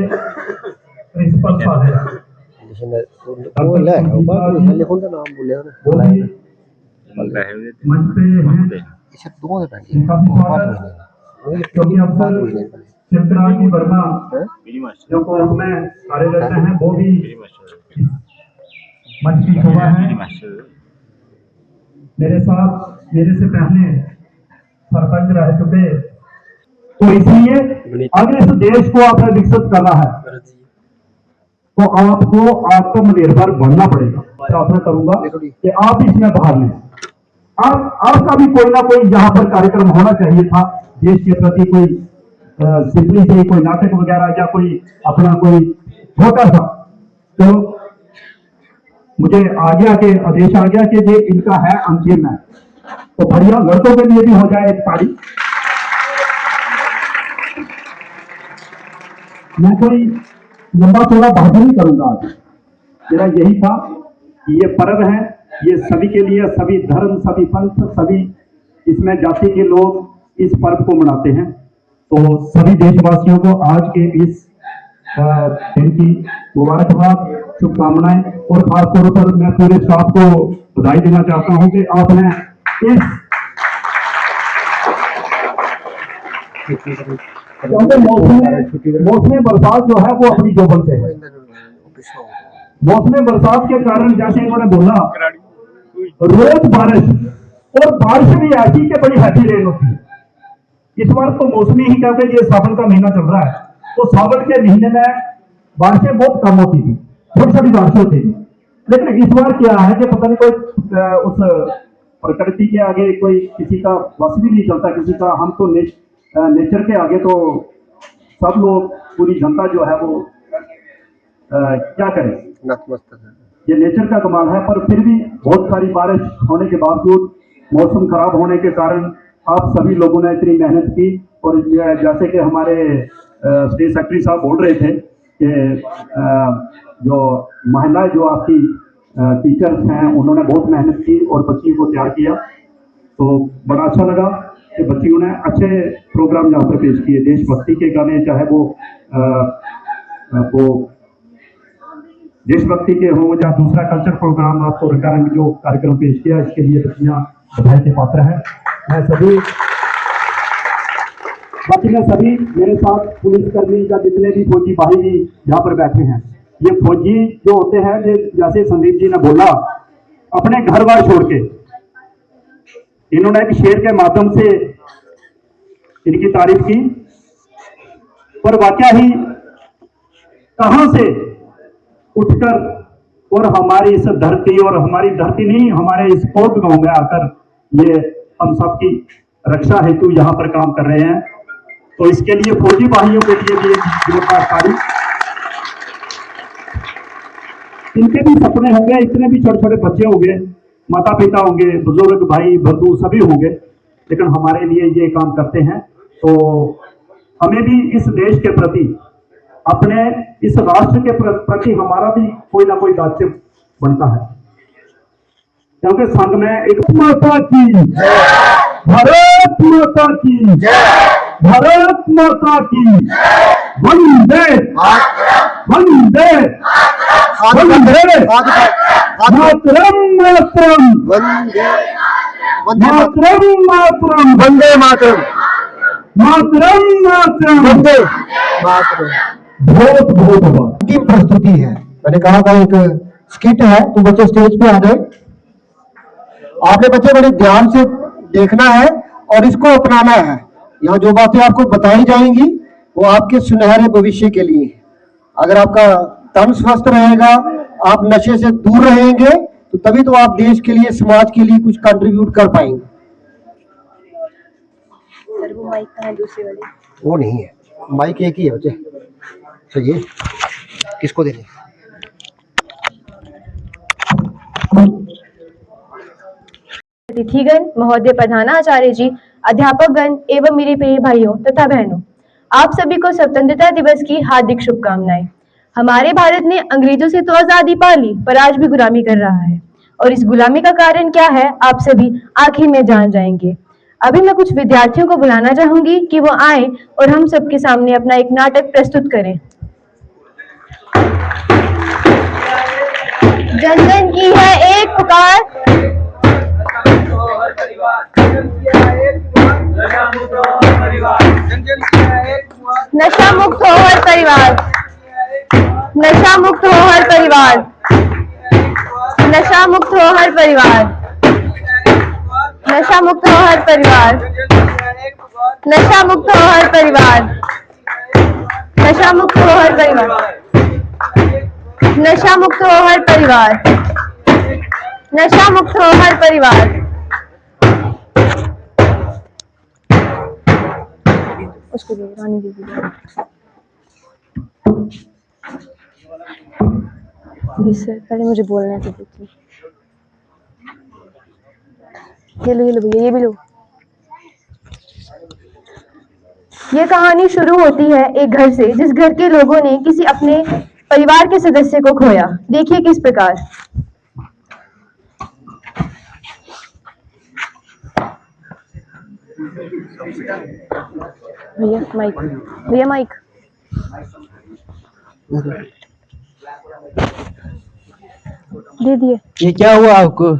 प्रिंसिपल साहब हैं, मंच पे हैं, क्योंकि अब शिवराज वर्मा जो कोर्ट में कार्यरत हैं, वो भी मंच की शोभा है। मेरे साथ मेरे से पहले सरपंच रह चुके, तो इसलिए अगर इस देश को आपने विकसित करना है तो आपको आत्मनिर्भर बनना पड़ेगा। प्रार्थना करूंगा कि आप इसमें भाग लें। आपका भी कोई ना कोई यहाँ पर कार्यक्रम होना चाहिए था, देश के प्रति कोई सिंपली से कोई नाटक वगैरह या कोई अपना कोई छोटा सा, तो मुझे आ गया कि आदेश आ गया कि ये इनका है अंतिम है, तो बढ़िया लड़कों के लिए भी हो जाए एक ताड़ी। मैं कोई लंबा चौड़ा बात नहीं करूंगा, आज मेरा यही था कि ये पर्व है, ये सभी के लिए, सभी धर्म, सभी पंथ, सभी इसमें जाति के लोग इस पर्व को मनाते हैं। तो सभी देशवासियों को आज के इस दिन की मुबारकबाद, शुभकामनाएं, और खासतौर पर मैं पूरे स्टाफ को बधाई देना चाहता हूं कि आपने इस मौसमी बरसात जो है वो अपनी जोबन से है। मौसमी बरसात के कारण जैसे इन्होंने बोला, रोज बारिश, और बारिश भी ऐसी कि बड़ी हैवी रेन होती है। इस बार तो मौसमी ही कहते हैं, ये सावन का महीना चल रहा है, तो सावन के महीने में बारिशें बहुत कम होती थी, छोटी छोटी बारिशें होती थी। लेकिन इस बार क्या है कि पता नहीं कोई उस प्रकृति के आगे कोई किसी का बस भी नहीं चलता, किसी का। हम तो नेचर के आगे तो सब लोग, पूरी जनता जो है वो क्या करें, ये नेचर का कमाल है। पर फिर भी बहुत सारी बारिश होने के बावजूद, मौसम खराब होने के कारण आप सभी लोगों ने इतनी मेहनत की। और जैसे कि हमारे स्टेट सेक्रेटरी साहब बोल रहे थे कि जो महिलाएं जो आपकी टीचर्स हैं, उन्होंने बहुत मेहनत की और बच्चियों को तैयार किया, तो बड़ा अच्छा लगा कि बच्चियों ने अच्छे प्रोग्राम यहाँ पर पेश किए, देशभक्ति के गाने, चाहे वो देशभक्ति के हों या दूसरा कल्चर प्रोग्राम, आपको रंगारंग जो कार्यक्रम पेश किया, इसके लिए बच्चियाँ बधाई के पात्र हैं। मैं सभी मेरे साथ पुलिसकर्मी या जितने भी फौजी भाई भी यहाँ पर बैठे हैं, ये फौजी जो होते हैं, जैसे संदीप जी ने बोला, अपने घर बार छोड़ के इन्होंने एक शेर के माध्यम से इनकी तारीफ की, पर वाकया ही कहां से उठकर और हमारी इस धरती, और हमारी धरती नहीं, हमारे इस कोट गांव में आकर ये हम सबकी रक्षा हेतु यहाँ पर काम कर रहे हैं। तो इसके लिए फौजी भाइयों के लिए भी एक जोरदार तारीफ। इनके भी सपने होंगे, इतने भी छोटे छोटे बच्चे होंगे, माता पिता होंगे, बुजुर्ग भाई बंधु सभी होंगे, लेकिन हमारे लिए ये काम करते हैं। तो हमें भी इस देश के प्रति, अपने इस राष्ट्र के प्रति हमारा भी कोई ना कोई दायित्व बनता है, क्योंकि संघ में एक माता की भारत माता की भारत माता की वंदे वंदे वंदे मातरम मातरम मातरम मातरम वंदे मातरम मातरम मातरम वंदे मातरम। बहुत बहुत बहुत की प्रस्तुति है। मैंने कहा था एक स्किट है, तो बच्चे स्टेज पे आ जाए। आपने बच्चे बड़े ध्यान से देखना है और इसको अपनाना है। यहाँ जो बातें आपको बताई जाएंगी वो आपके सुनहरे भविष्य के लिए। अगर आपका तन स्वस्थ रहेगा, आप नशे से दूर रहेंगे, तो तभी तो आप देश के लिए, समाज के लिए कुछ कंट्रीब्यूट कर पाएंगे। सर वो माइक कहाँ है दूसरी वाली? वो नहीं है, माइक एक ही है बच्चे। चाहिए किसको देने? अतिथिगण, महोदय प्रधानाचार्य जी, अध्यापकगण एवं मेरे प्रिय भाइयों तथा बहनों, आप सभी को स्वतंत्रता दिवस की हार्दिक शुभकामनाएं। हमारे भारत ने अंग्रेजों से तो आजादी पा ली, पर आज भी गुलामी कर रहा है, और इस गुलामी का कारण क्या है आप सभी आखिर में जान जाएंगे। अभी मैं कुछ विद्यार्थियों को बुलाना चाहूंगी कि वो आए और हम सबके सामने अपना एक नाटक प्रस्तुत करें। जन जन की है एक पुकार, नशा मुक्त हो हर परिवार, नशा मुक्त हो हर परिवार, नशा मुक्त हो हर परिवार, नशा मुक्त हो हर परिवार, नशा मुक्त हो हर परिवार, नशा मुक्त हो हर परिवार, नशा मुक्त हो हर परिवार, नशा मुक्त हो हर परिवार। उसको दे, रानी दीदी सर, पहले मुझे बोलना है। ये लो भैया, ये भी लो। ये कहानी शुरू होती है एक घर से, जिस घर के लोगों ने किसी अपने परिवार के सदस्य को खोया। देखिए किस प्रकार। भैया माइक, भैया माइक। दे दिए। ये क्या हुआ आपको?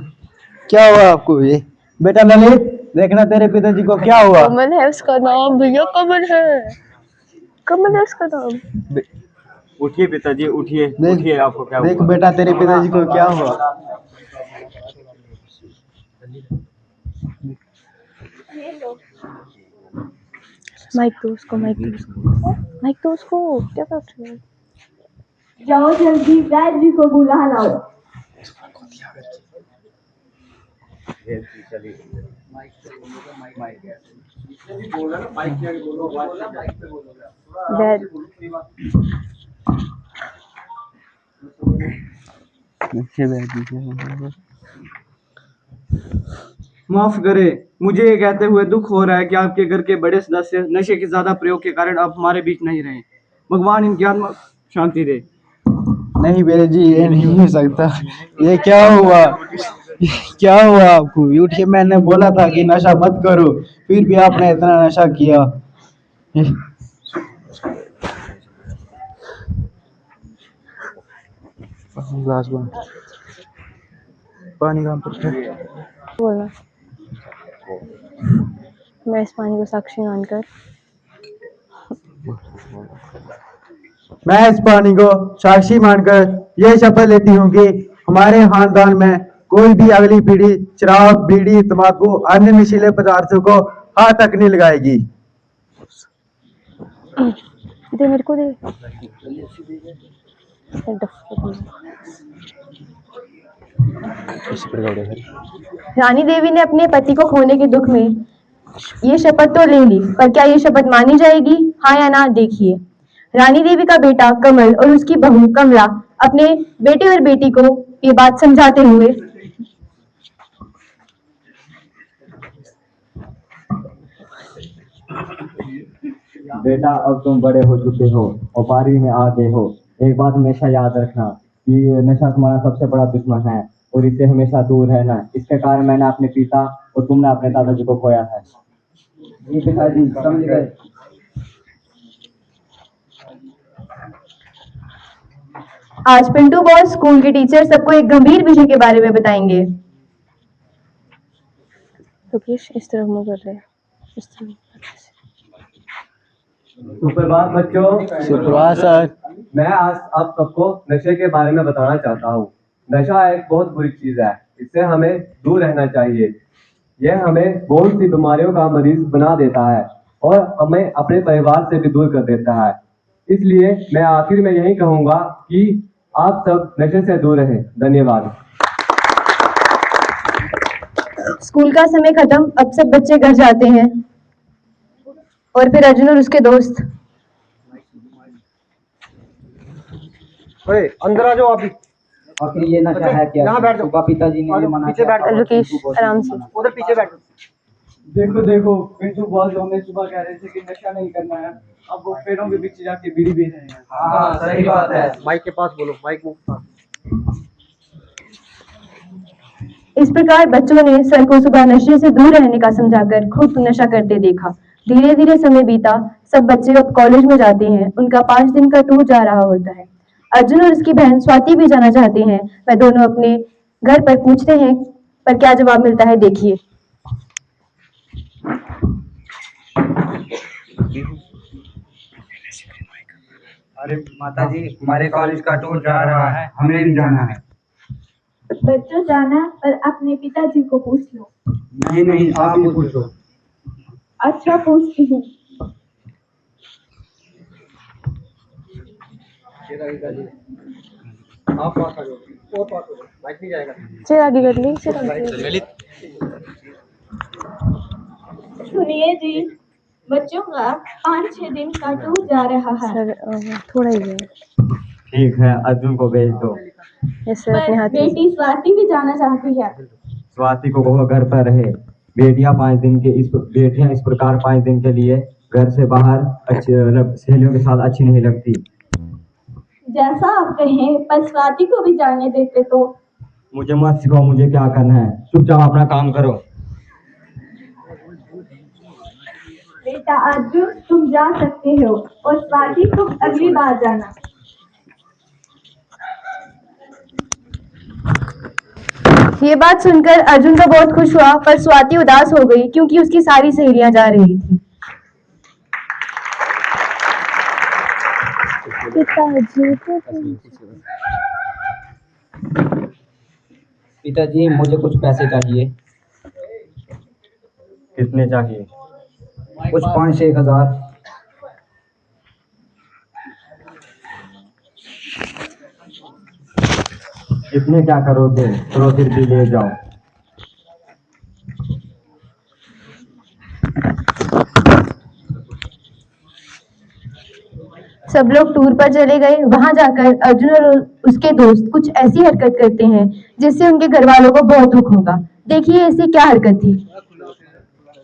क्या हुआ आपको? ये बेटा ललित, देखना तेरे पिताजी को क्या हुआ। कमल है उसका नाम भैया, कमल है, कमल है उसका नाम। उठिए पिताजी, उठिए, उठिए, आपको क्या देख हुआ? बेटा तेरे पिताजी को क्या हुआ। माइक दो उसको, माइक दो उसको, माइक दो उसको। क्या कर रहे हो? जाओ जल्दी वैद्य जी को बुला लाओ। माफ करे, मुझे ये कहते हुए दुख हो रहा है कि आपके घर के बड़े सदस्य नशे के ज्यादा प्रयोग के कारण अब हमारे बीच नहीं रहे। भगवान इनकी आत्मा शांति दे। नहीं बेटे जी, ये नहीं हो सकता। ये क्या हुआ? क्या हुआ आपको? उठिए, मैंने बोला था कि नशा मत करो, फिर भी आपने इतना नशा किया। पानी कहाँ पर? बोलना। मैं इस पानी को साक्षी मानकर, मैं इस पानी को साक्षी मानकर यह शपथ लेती हूँ कि हमारे खानदान में कोई भी अगली पीढ़ी शराब, बीड़ी, तंबाकू, अन्य नशीले पदार्थों को हाथ तक नहीं लगाएगी। दे मेरे को, दे। रानी देवी ने अपने पति को खोने के दुख में ये शपथ तो ले ली, पर क्या ये शपथ मानी जाएगी, हाँ या ना? देखिए। रानी देवी का बेटा कमल और उसकी बहू कमला अपने बेटे और बेटी को ये बात समझाते हुए बेटा अब तुम बड़े हो चुके हो और 12वीं में आ गए हो। एक बात हमेशा याद रखना कि नशा तुम्हारा सबसे बड़ा दुश्मन है और इससे हमेशा दूर रहना। इसके कारण मैंने अपने पिता और तुमने अपने दादाजी को खोया है। जी पिताजी समझ गए। आज पिंटू बॉस स्कूल के टीचर सबको एक गंभीर विषय के बारे में बताएंगे। इस तरह मुंह कर रहे हैं, इस तरह। सुप्रभात बच्चों। सुप्रभात सर। मैं आज आप सबको नशे के बारे में बताना चाहता हूँ। नशा एक बहुत बुरी चीज है, इससे हमें दूर रहना चाहिए। यह हमें बहुत सी बीमारियों का मरीज बना देता है और हमें अपने परिवार से भी दूर कर देता है। इसलिए मैं आखिर में यही कहूँगा कि आप सब नशे से दूर रहें। धन्यवाद। स्कूल का समय खत्म, अब सब बच्चे घर जाते हैं और फिर अर्जुन और उसके दोस्त। अंदर आ जाओ आप ही। आखिर ये नशा है क्या? यहाँ बैठ जाओ। पिताजी ने मना पीछे बैठ रुकेश, आराम से। उधर पीछे बैठ। देखो देखो पिंटू बॉस हमें सुबह कह रहे थे कि नशा नहीं करना है, अब वो पेड़ों के पीछे जाके बीड़ी पी रहे हैं। हाँ सही बात है। माइक के पास बोलो, माइक मुंह। इस प्रकार बच्चों ने सर को सुबह नशे से दूर रहने का समझाकर खुद नशा करते देखा। धीरे धीरे समय बीता, सब बच्चे अब कॉलेज में जाते हैं। उनका 5 दिन का टूर जा रहा होता है। अर्जुन और उसकी बहन स्वाति भी जाना चाहते हैं। वह दोनों अपने घर पर पूछते हैं, पर क्या जवाब मिलता है देखिए। अरे माताजी, हमारे कॉलेज का टूर जा रहा है, हमें भी जाना है। बच्चों जाना, पर अपने पिताजी को पूछ लो। नहीं नहीं, आप ही पूछो। अच्छा पूछती हूँ। आप पास आ जाओ, और पास हो जाओ, माइक नहीं जाएगा। चल आगे कर ली, चल आगे। सुनिए जी, बच्चों का 5-6 दिन का टूर जा रहा है। सर थोड़ा ही है। ठीक है, अर्जुन को भेज दो। यस सर, अपने हाथ में। बेटी स्वाति भी जाना चाहती है। स्वाति को कहो घर पर रहे। बेटियां 5 दिन के इस प्रकार 5 दिन के लिए घर से बाहर अच्छी सहेलियों के साथ अच्छी नहीं लगती। जैसा आप कहें, पर स्वाति को भी जाने देते तो। मुझे मत सिखाओ मुझे क्या करना है, चुपचाप अपना काम करो। बेटा अर्जुन, तुम जा सकते हो और स्वाति तुम अगली बार जाना। ये बात सुनकर अर्जुन तो बहुत खुश हुआ, पर स्वाति उदास हो गई क्योंकि उसकी सारी सहेलियां जा रही थी। पिताजी, मुझे कुछ पैसे चाहिए। कितने चाहिए? कुछ 5 से 1 हजार। इतने क्या करोगे? चलो फिर भी ले जाओ। सब लोग टूर पर चले गए। वहां जाकर अर्जुन और उसके दोस्त कुछ ऐसी हरकत करते हैं जिससे उनके घर वालों को बहुत दुख होगा। देखिए ऐसी क्या हरकत थी।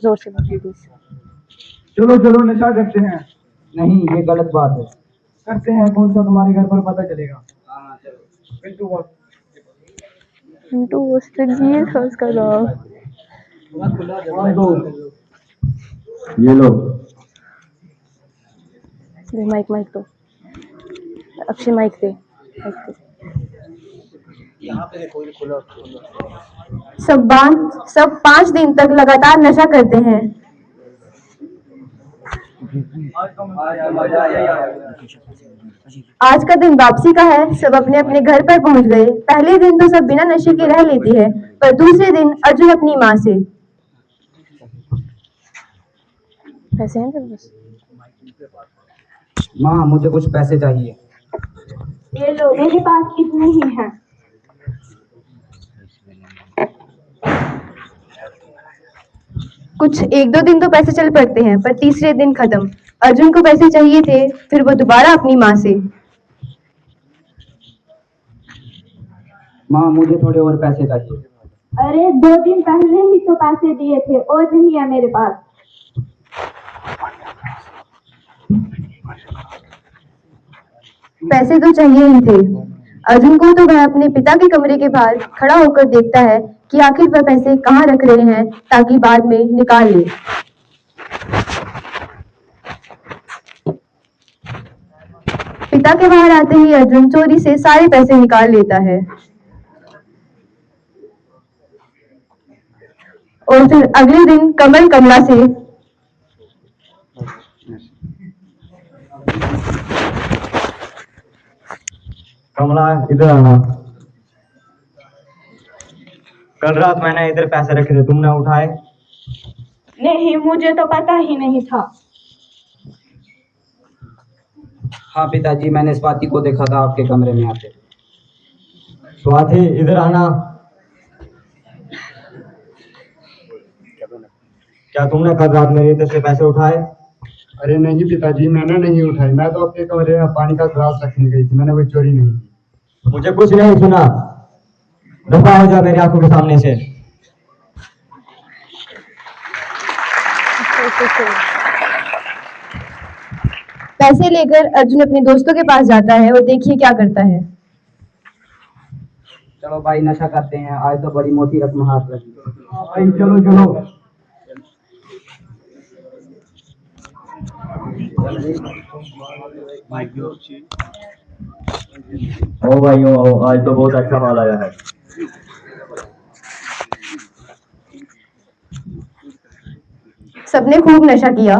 जोर से बोलिए। चलो चलो नशा करते हैं। नहीं, ये गलत बात है। करते हैं, कौन सा तुम्हारे घर पर पता चलेगा। पिंटू बॉस। पिंटू बॉस था उसका नाम। ये लो। माइक दो अक्षय, माइक दे। सब 5 दिन तक लगातार नशा करते हैं। आज का दिन वापसी का है। सब अपने अपने घर पर पहुंच गए। पहले दिन तो सब बिना नशे के रह लेती है, पर दूसरे दिन अर्जुन अपनी माँ से। पैसे हैं तेरे पास? माँ, मुझे कुछ पैसे चाहिए। ये लो, मेरे पास इतने ही हैं। कुछ 1-2 दिन तो पैसे चल पड़ते हैं, पर तीसरे दिन खत्म। अर्जुन को पैसे चाहिए थे, फिर वो दोबारा अपनी माँ से। माँ, मुझे थोड़े और पैसे चाहिए। अरे 2 दिन पहले ही तो पैसे दिए थे और नहीं है मेरे पास। पैसे तो चाहिए ही थे। अर्जुन को तो वह अपने पिता के कमरे के बाहर खड़ा होकर देखता है कि आखिर वह पैसे कहाँ रख रहे हैं ताकि बाद में निकाल ले। पिता के बाहर आते ही अर्जुन चोरी से सारे पैसे निकाल लेता है और फिर अगले दिन कमल कमला से कमला इधर आना। कल रात मैंने इधर पैसे रखे थे, तुमने उठाए? नहीं, मुझे तो पता ही नहीं था। हाँ पिताजी, मैंने स्वाति को देखा था आपके कमरे में आते। स्वाति इधर आना। क्या तुमने कल रात मेरे इधर से पैसे उठाए? अरे नहीं पिताजी, मैंने नहीं उठाई। मैं तो आपके कमरे में पानी का गिलास रखने गई थी, मैंने कोई चोरी नहीं की। मुझे कुछ नहीं सुना, दफा हो जा मेरी आंखों के सामने से। पैसे लेकर अर्जुन अपने दोस्तों के पास जाता है और देखिए क्या करता है। चलो भाई नशा करते हैं, आज तो बड़ी मोटी रकम हाथ लगी। भाई चलो चलो। ओ भाइयों, आज तो बहुत अच्छा माल आया है। सबने खूब नशा किया।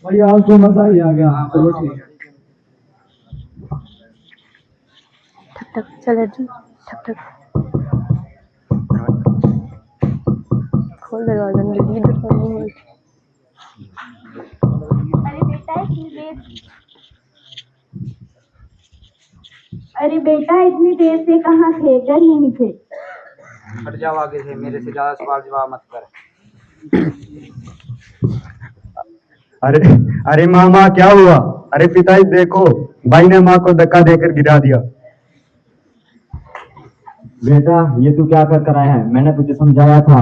भाई आज तो मजा ही आ गया। चलो ठीक है। ठक ठक चल अर्जुन, ठक ठक खोल दरवाजा, जल्दी अरे बेटा इतनी देर से कहाँ थे? डर नहीं थे? हट जाओ आगे से, मेरे से ज्यादा सवाल जवाब मत कर। अरे अरे मामा क्या हुआ? अरे पिताजी देखो, भाई ने माँ को धक्का देकर गिरा दिया। बेटा ये तू क्या कर रहा है? मैंने तुझे समझाया था,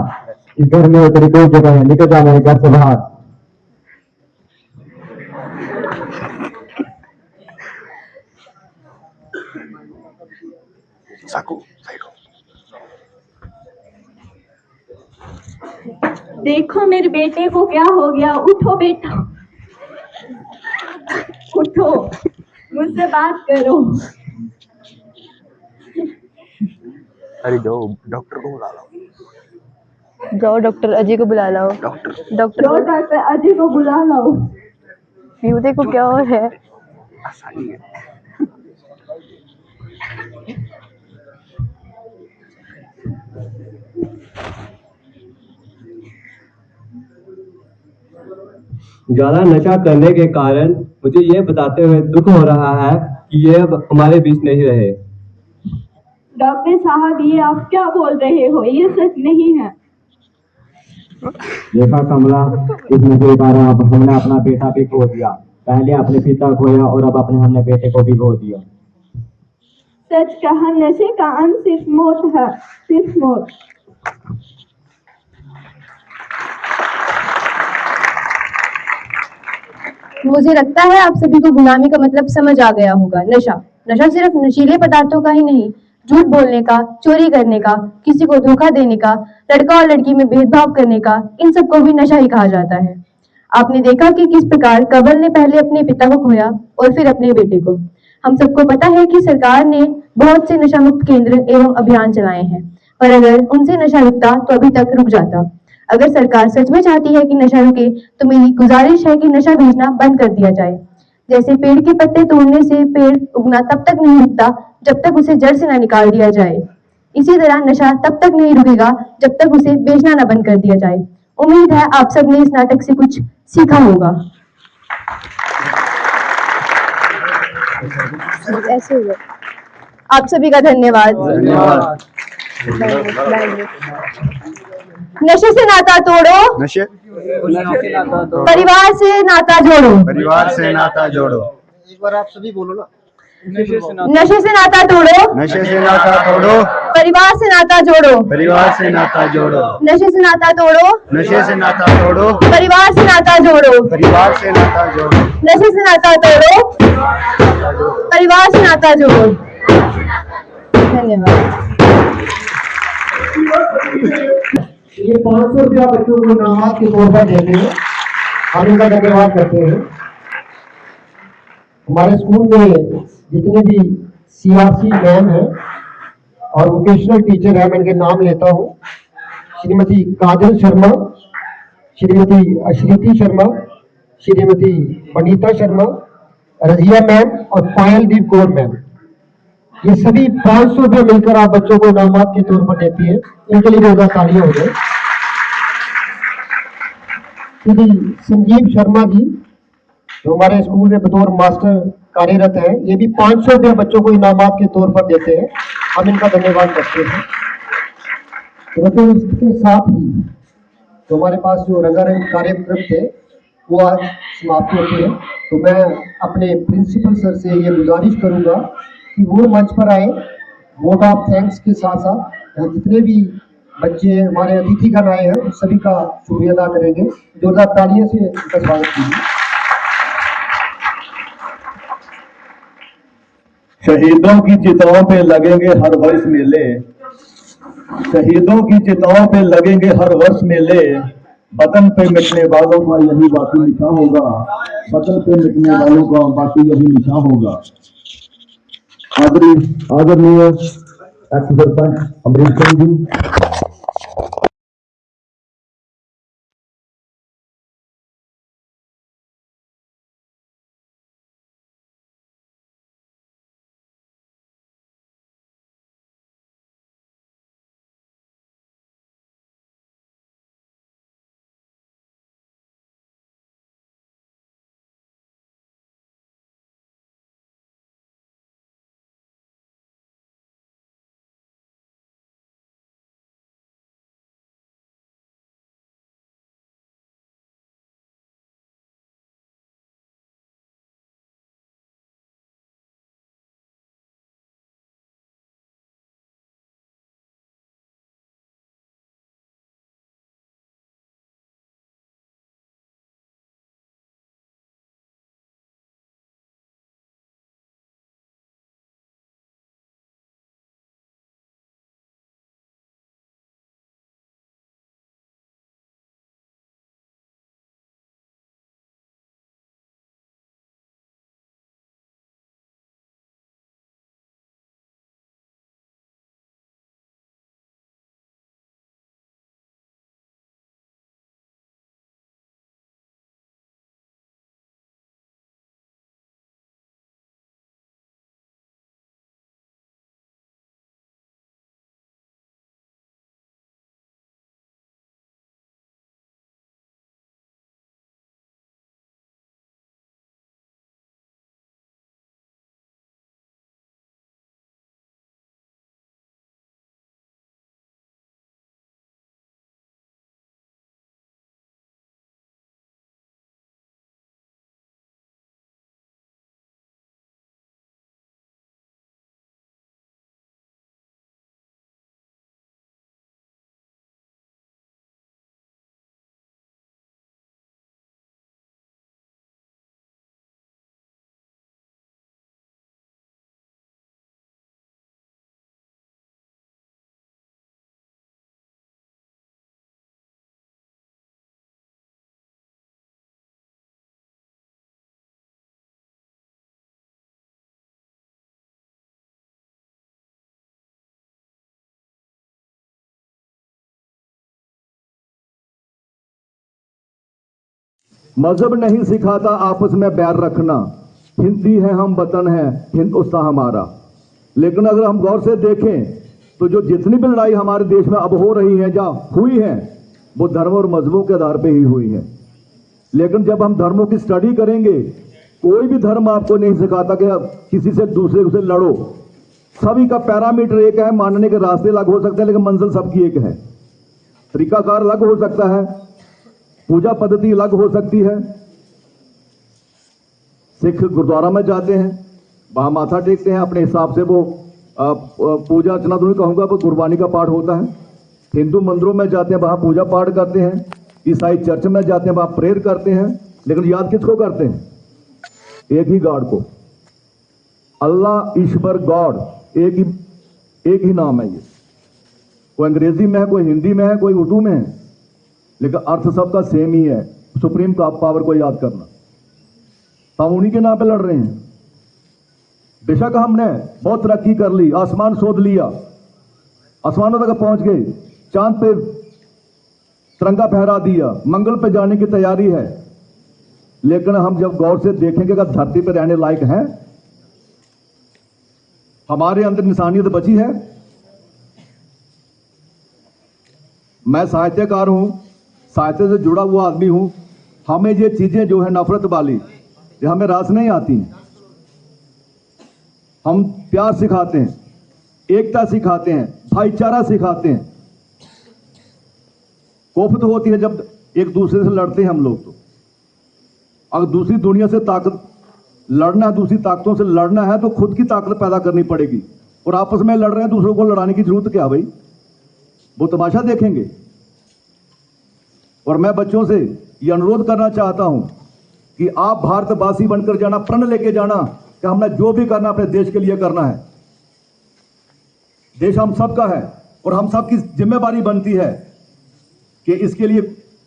इस घर में तेरी कोई जगह है, निकल जा मेरे घर से बाहर। देखो मेरे बेटे को क्या हो गया। उठो बेटा, उठो, मुझसे बात करो। अरे जाओ डॉक्टर को बुला लाओ। जाओ डॉक्टर अजय को बुला लाओ। डॉक्टर अजय को बुला लाओ। व्यू देखो क्या हो रहा है। ज्यादा नशा करने के कारण मुझे ये बताते हुए दुख हो रहा है कि ये अब हमारे बीच नहीं रहे। डॉक्टर साहब ये आप क्या बोल रहे हो? ये सच नहीं है। देखा कमला, इस नशे के कारण अब हमने अपना बेटा भी खो दिया। पहले अपने पिता खोया और अब अपने हमने बेटे को भी खो दिया। सच कहा, नशे का अंत सिर्फ मौत है, सिर्फ मौत। मुझे लगता है आप सभी को गुलामी का मतलब समझ आ गया होगा। नशा सिर्फ नशीले पदार्थों का ही नहीं, झूठ बोलने का, चोरी करने का, किसी को धोखा देने का, लड़का और लड़की में भेदभाव करने का, इन सबको भी नशा ही कहा जाता है। आपने देखा कि किस प्रकार कमल ने पहले अपने पिता को खोया और फिर अपने बेटे को। हम सबको पता है कि सरकार ने बहुत से नशा मुक्त केंद्र एवं अभियान चलाए हैं, पर अगर उनसे नशा रुकता तो अभी तक रुक जाता। अगर सरकार सच में चाहती है कि नशा रुके तो मेरी गुजारिश है कि नशा भेजना बंद कर दिया जाए। जैसे पेड़ के पत्ते तोड़ने से पेड़ उगना तब तक नहीं रुकता जब तक उसे जड़ से ना निकाल दिया जाए, इसी तरह नशा तब तक नहीं रुकेगा जब तक उसे बेचना ना बंद कर दिया जाए। उम्मीद है आप सब ने इस नाटक से कुछ सीखा होगा। ऐसे हुआ। आप सभी का धन्यवाद। नशे से नाता तोड़ो, नशे परिवार से नाता जोड़ो। परिवार से नाता जोड़ो। एक बार आप सभी बोलो ना। नशे से नाता तोड़ो, नशे से नाता तोड़ो, परिवार से नाता जोड़ो, परिवार से नाता जोड़ो, नशे से नाता तोड़ो, नशे से नाता तोड़ो, परिवार से नाता जोड़ो, परिवार से नाता जोड़ो, नशे से नाता तोड़ो, परिवार से नाता जोड़ो। धन्यवाद। ये 500 रुपया बच्चों को इनामात के तौर पर देते हैं, हम इनका धन्यवाद करते हैं। हमारे स्कूल में जितने भी CRC मैम हैं और वोकेशनल टीचर है, मैं इनके नाम लेता हूँ। श्रीमती काजल शर्मा, श्रीमती अश्रिति शर्मा, श्रीमती वनीता शर्मा, रजिया मैम और पायलदीप कौर मैम, ये सभी 500 रुपये मिलकर आप बच्चों को इनामात के तौर पर देती है। इनके लिए जोरदार तालियां हो जाए। श्री संजीव शर्मा जी जो हमारे स्कूल में बतौर मास्टर कार्यरत है, ये भी 500 रुपये बच्चों को इनामात के तौर पर देते हैं, हम इनका धन्यवाद करते हैं। तो इसके साथ ही तो हमारे पास जो रंगारंग कार्यक्रम थे वो आज समाप्त होते हैं। तो मैं अपने प्रिंसिपल सर से ये गुजारिश करूंगा कि वो मंच पर आए, वोट ऑफ थैंक्स के साथ साथ जितने भी बच्चे हमारे अतिथिगण आए हैं सभी का शुक्रिया अदा करेंगे। जोरदार तालियों से उनका स्वागत कीजिए। शहीदों की चिताओं पे लगेंगे हर वर्ष मेले, शहीदों की चिताओं पे लगेंगे हर वर्ष मेले, वतन पे मिटने वालों का यही बाकी लिखा होगा, वतन पे मिटने वालों का बाकी यही लिखा होगा। आदरणीय एक्स सरपंच अमरीश सिंह जी, मजहब नहीं सिखाता आपस में बैर रखना, हिंदी है हम वतन है हिंदुस्तान हमारा। लेकिन अगर हम गौर से देखें तो जो जितनी भी लड़ाई हमारे देश में अब हो रही है या हुई है वो धर्म और मजहबों के आधार पे ही हुई है। लेकिन जब हम धर्मों की स्टडी करेंगे, कोई भी धर्म आपको नहीं सिखाता कि किसी से दूसरे से लड़ो। सभी का पैरामीटर एक है, मानने के रास्ते अलग हो सकते हैं लेकिन मंजिल सबकी एक है। तरीकाकार अलग हो सकता है, पूजा पद्धति अलग हो सकती है। सिख गुरुद्वारा में जाते हैं, वहाँ माथा टेकते हैं अपने हिसाब से। वो पूजा अर्चना तो नहीं कहूँगा, वो गुरबानी का पाठ होता है। हिंदू मंदिरों में जाते हैं, वहाँ पूजा पाठ करते हैं। ईसाई चर्च में जाते हैं, वहाँ प्रेयर करते हैं। लेकिन याद किसको करते हैं? एक ही गॉड को। अल्लाह, ईश्वर, गॉड, एक ही नाम है ये। कोई अंग्रेजी में है, कोई हिंदी में है, कोई उर्दू में है, लेकिन अर्थ सबका सेम ही है, सुप्रीम का पावर को याद करना। हम उन्हीं के नाम पे लड़ रहे हैं। बेशक हमने बहुत तरक्की कर ली, आसमान शोध लिया, आसमानों तक पहुंच गए, चांद पे तिरंगा फहरा दिया, मंगल पे जाने की तैयारी है। लेकिन हम जब गौर से देखेंगे कि धरती पे रहने लायक हैं, हमारे अंदर इंसानियत बची है। मैं साहित्यकार हूं, साहित्य से जुड़ा हुआ आदमी हूं। हमें ये चीजें जो है नफरत वाली, ये हमें रास नहीं आती। हम प्यार सिखाते हैं, एकता सिखाते हैं, भाईचारा सिखाते हैं। कोफ्त होती है जब एक दूसरे से लड़ते हैं हम लोग। तो अगर दूसरी दुनिया से ताकत लड़ना है, दूसरी ताकतों से लड़ना है, तो खुद की ताकत पैदा करनी पड़ेगी। और आपस में लड़ रहे हैं, दूसरों को लड़ाने की जरूरत क्या भाई? वो तमाशा देखेंगे। और मैं बच्चों से ये अनुरोध करना चाहता हूं कि आप भारतवासी बनकर जाना, प्रण लेके जाना कि हमने जो भी करना अपने देश के लिए करना है। देश हम सबका है और हम सबकी जिम्मेवारी बनती है कि इसके लिए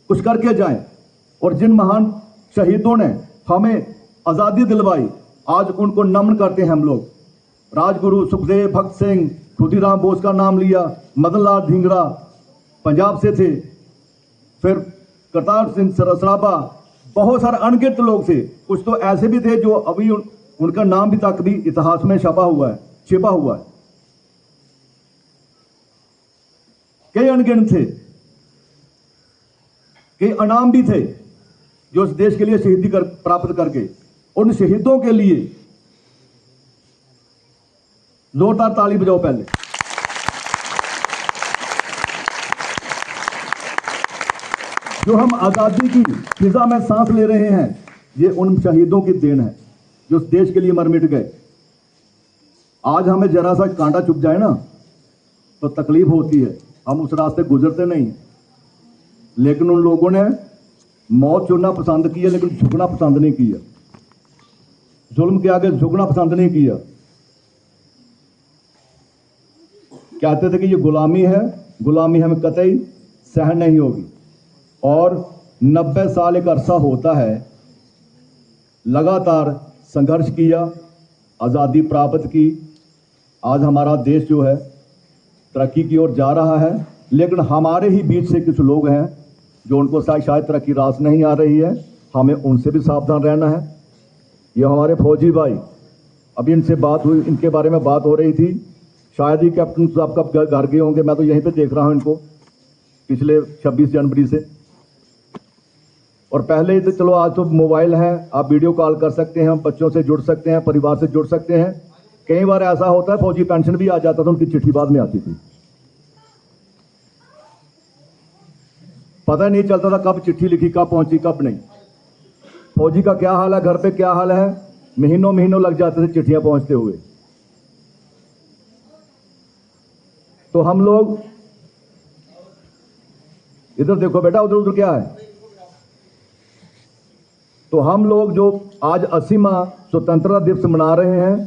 कुछ करके जाएं। और जिन महान शहीदों ने हमें आजादी दिलवाई, आज उनको नमन करते हैं हम लोग। राजगुरु सुखदेव, भगत सिंह, खुदीराम बोस का नाम लिया, मदन लाल धिंगरा पंजाब से थे, फिर करतार सिंह सराबा, बहुत सारे अनगिनत लोग थे। कुछ तो ऐसे भी थे जो अभी उनका नाम भी तक भी इतिहास में छिपा हुआ है। कई अनगिनत थे, कई अनाम भी थे जो इस देश के लिए शहीदी प्राप्त करके। उन शहीदों के लिए जोरदार ताली बजाओ पहले। जो हम आजादी की फिजा में सांस ले रहे हैं, ये उन शहीदों की देन है जो इस देश के लिए मर मिट गए। आज हमें जरा सा कांटा चुभ जाए ना तो तकलीफ होती है, हम उस रास्ते गुजरते नहीं। लेकिन उन लोगों ने मौत चुनना पसंद किया, लेकिन झुकना पसंद नहीं किया। जुल्म के आगे झुकना पसंद नहीं किया। कहते थे कि ये गुलामी है, गुलामी हमें कतई सहन नहीं होगी। और 90 साल एक अरसा होता है, लगातार संघर्ष किया, आज़ादी प्राप्त की। आज हमारा देश जो है तरक्की की ओर जा रहा है। लेकिन हमारे ही बीच से कुछ लोग हैं जो उनको शायद तरक्की रास नहीं आ रही है, हमें उनसे भी सावधान रहना है। ये हमारे फौजी भाई, अभी इनसे बात हुई, इनके बारे में बात हो रही थी। शायद ही कैप्टन साहब कब घर गए होंगे, मैं तो यहीं पे देख रहा हूं इनको पिछले 26 जनवरी से। और पहले ही तो चलो, आज तो मोबाइल है, आप वीडियो कॉल कर सकते हैं, बच्चों से जुड़ सकते हैं, परिवार से जुड़ सकते हैं। कई बार ऐसा होता है फौजी पेंशन भी आ जाता था, उनकी चिट्ठी बाद में आती थी, पता नहीं चलता था कब चिट्ठी लिखी, कब पहुंची, कब नहीं। फौजी का क्या हाल है, घर पे क्या हाल है, महीनों महीनों लग जाते थे चिट्ठियां पहुंचते हुए। तो हम लोग, इधर देखो बेटा, उधर उधर क्या है। तो हम लोग जो आज 80वां स्वतंत्रता दिवस मना रहे हैं,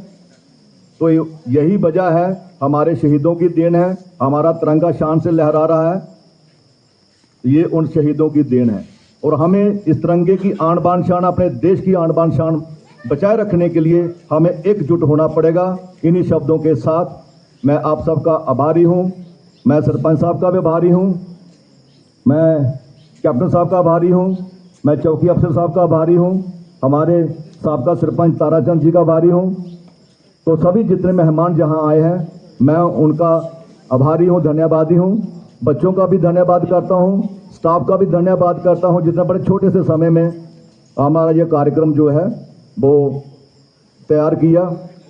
तो यही वजह है, हमारे शहीदों की देन है। हमारा तिरंगा शान से लहरा रहा है, ये उन शहीदों की देन है। और हमें इस तिरंगे की आन बान शान, अपने देश की आन बान शान बचाए रखने के लिए हमें एकजुट होना पड़ेगा। इन्हीं शब्दों के साथ मैं आप सबका आभारी हूं। मैं सरपंच साहब का भी आभारी हूं, मैं कैप्टन साहब का आभारी हूं, मैं चौकी अफसर साहब का आभारी हूं, हमारे साबका सरपंच ताराचंद जी का आभारी हूं। तो सभी जितने मेहमान जहां आए हैं, मैं उनका आभारी हूं, धन्यवादी हूं। बच्चों का भी धन्यवाद करता हूं, स्टाफ का भी धन्यवाद करता हूं, जितने बड़े छोटे से समय में हमारा ये कार्यक्रम जो है वो तैयार किया।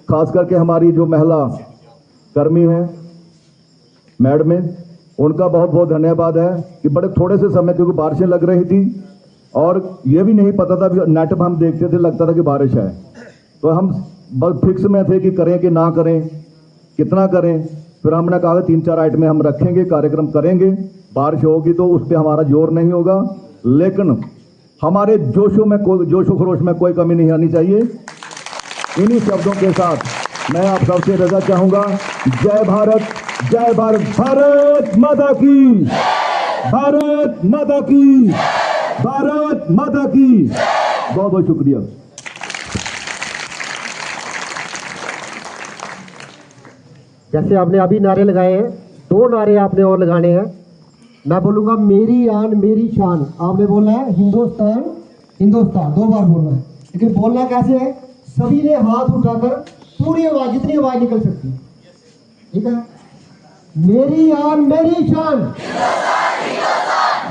खास करके हमारी जो महिला कर्मी हैं, मैडम, उनका बहुत बहुत धन्यवाद है कि बड़े थोड़े से समय, क्योंकि बारिशें लग रही थी और ये भी नहीं पता था, नेट पर हम देखते थे लगता था कि बारिश है, तो हम बस फिक्स में थे कि करें कि ना करें, कितना करें। फिर हमने कहा 3-4 आइटमें हम रखेंगे, कार्यक्रम करेंगे, बारिश होगी तो उस पर हमारा जोर नहीं होगा, लेकिन हमारे जोशो खरोश में कोई कमी नहीं आनी चाहिए। इन्हीं शब्दों के साथ मैं आप सबसे रजा चाहूंगा। जय भारत, जय भारत, भारत माता की, भारत माता की, भारत माता की। बहुत बहुत शुक्रिया। जैसे आपने अभी नारे लगाए हैं, 2 नारे आपने और लगाने हैं। मैं बोलूंगा मेरी आन मेरी शान, आपने बोलना है हिंदुस्तान हिंदुस्तान 2 बार बोलना है, लेकिन बोलना कैसे है? सभी ने हाथ उठाकर पूरी आवाज, जितनी आवाज निकल सकती है, ठीक है? मेरी आन मेरी शान,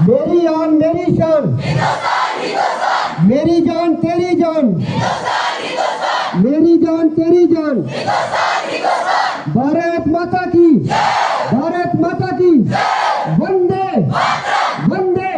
मेरी आन मेरी शान, मेरी जान तेरी जान, मेरी जान तेरी जान, भारत माता की, भारत माता की, वंदे वंदे।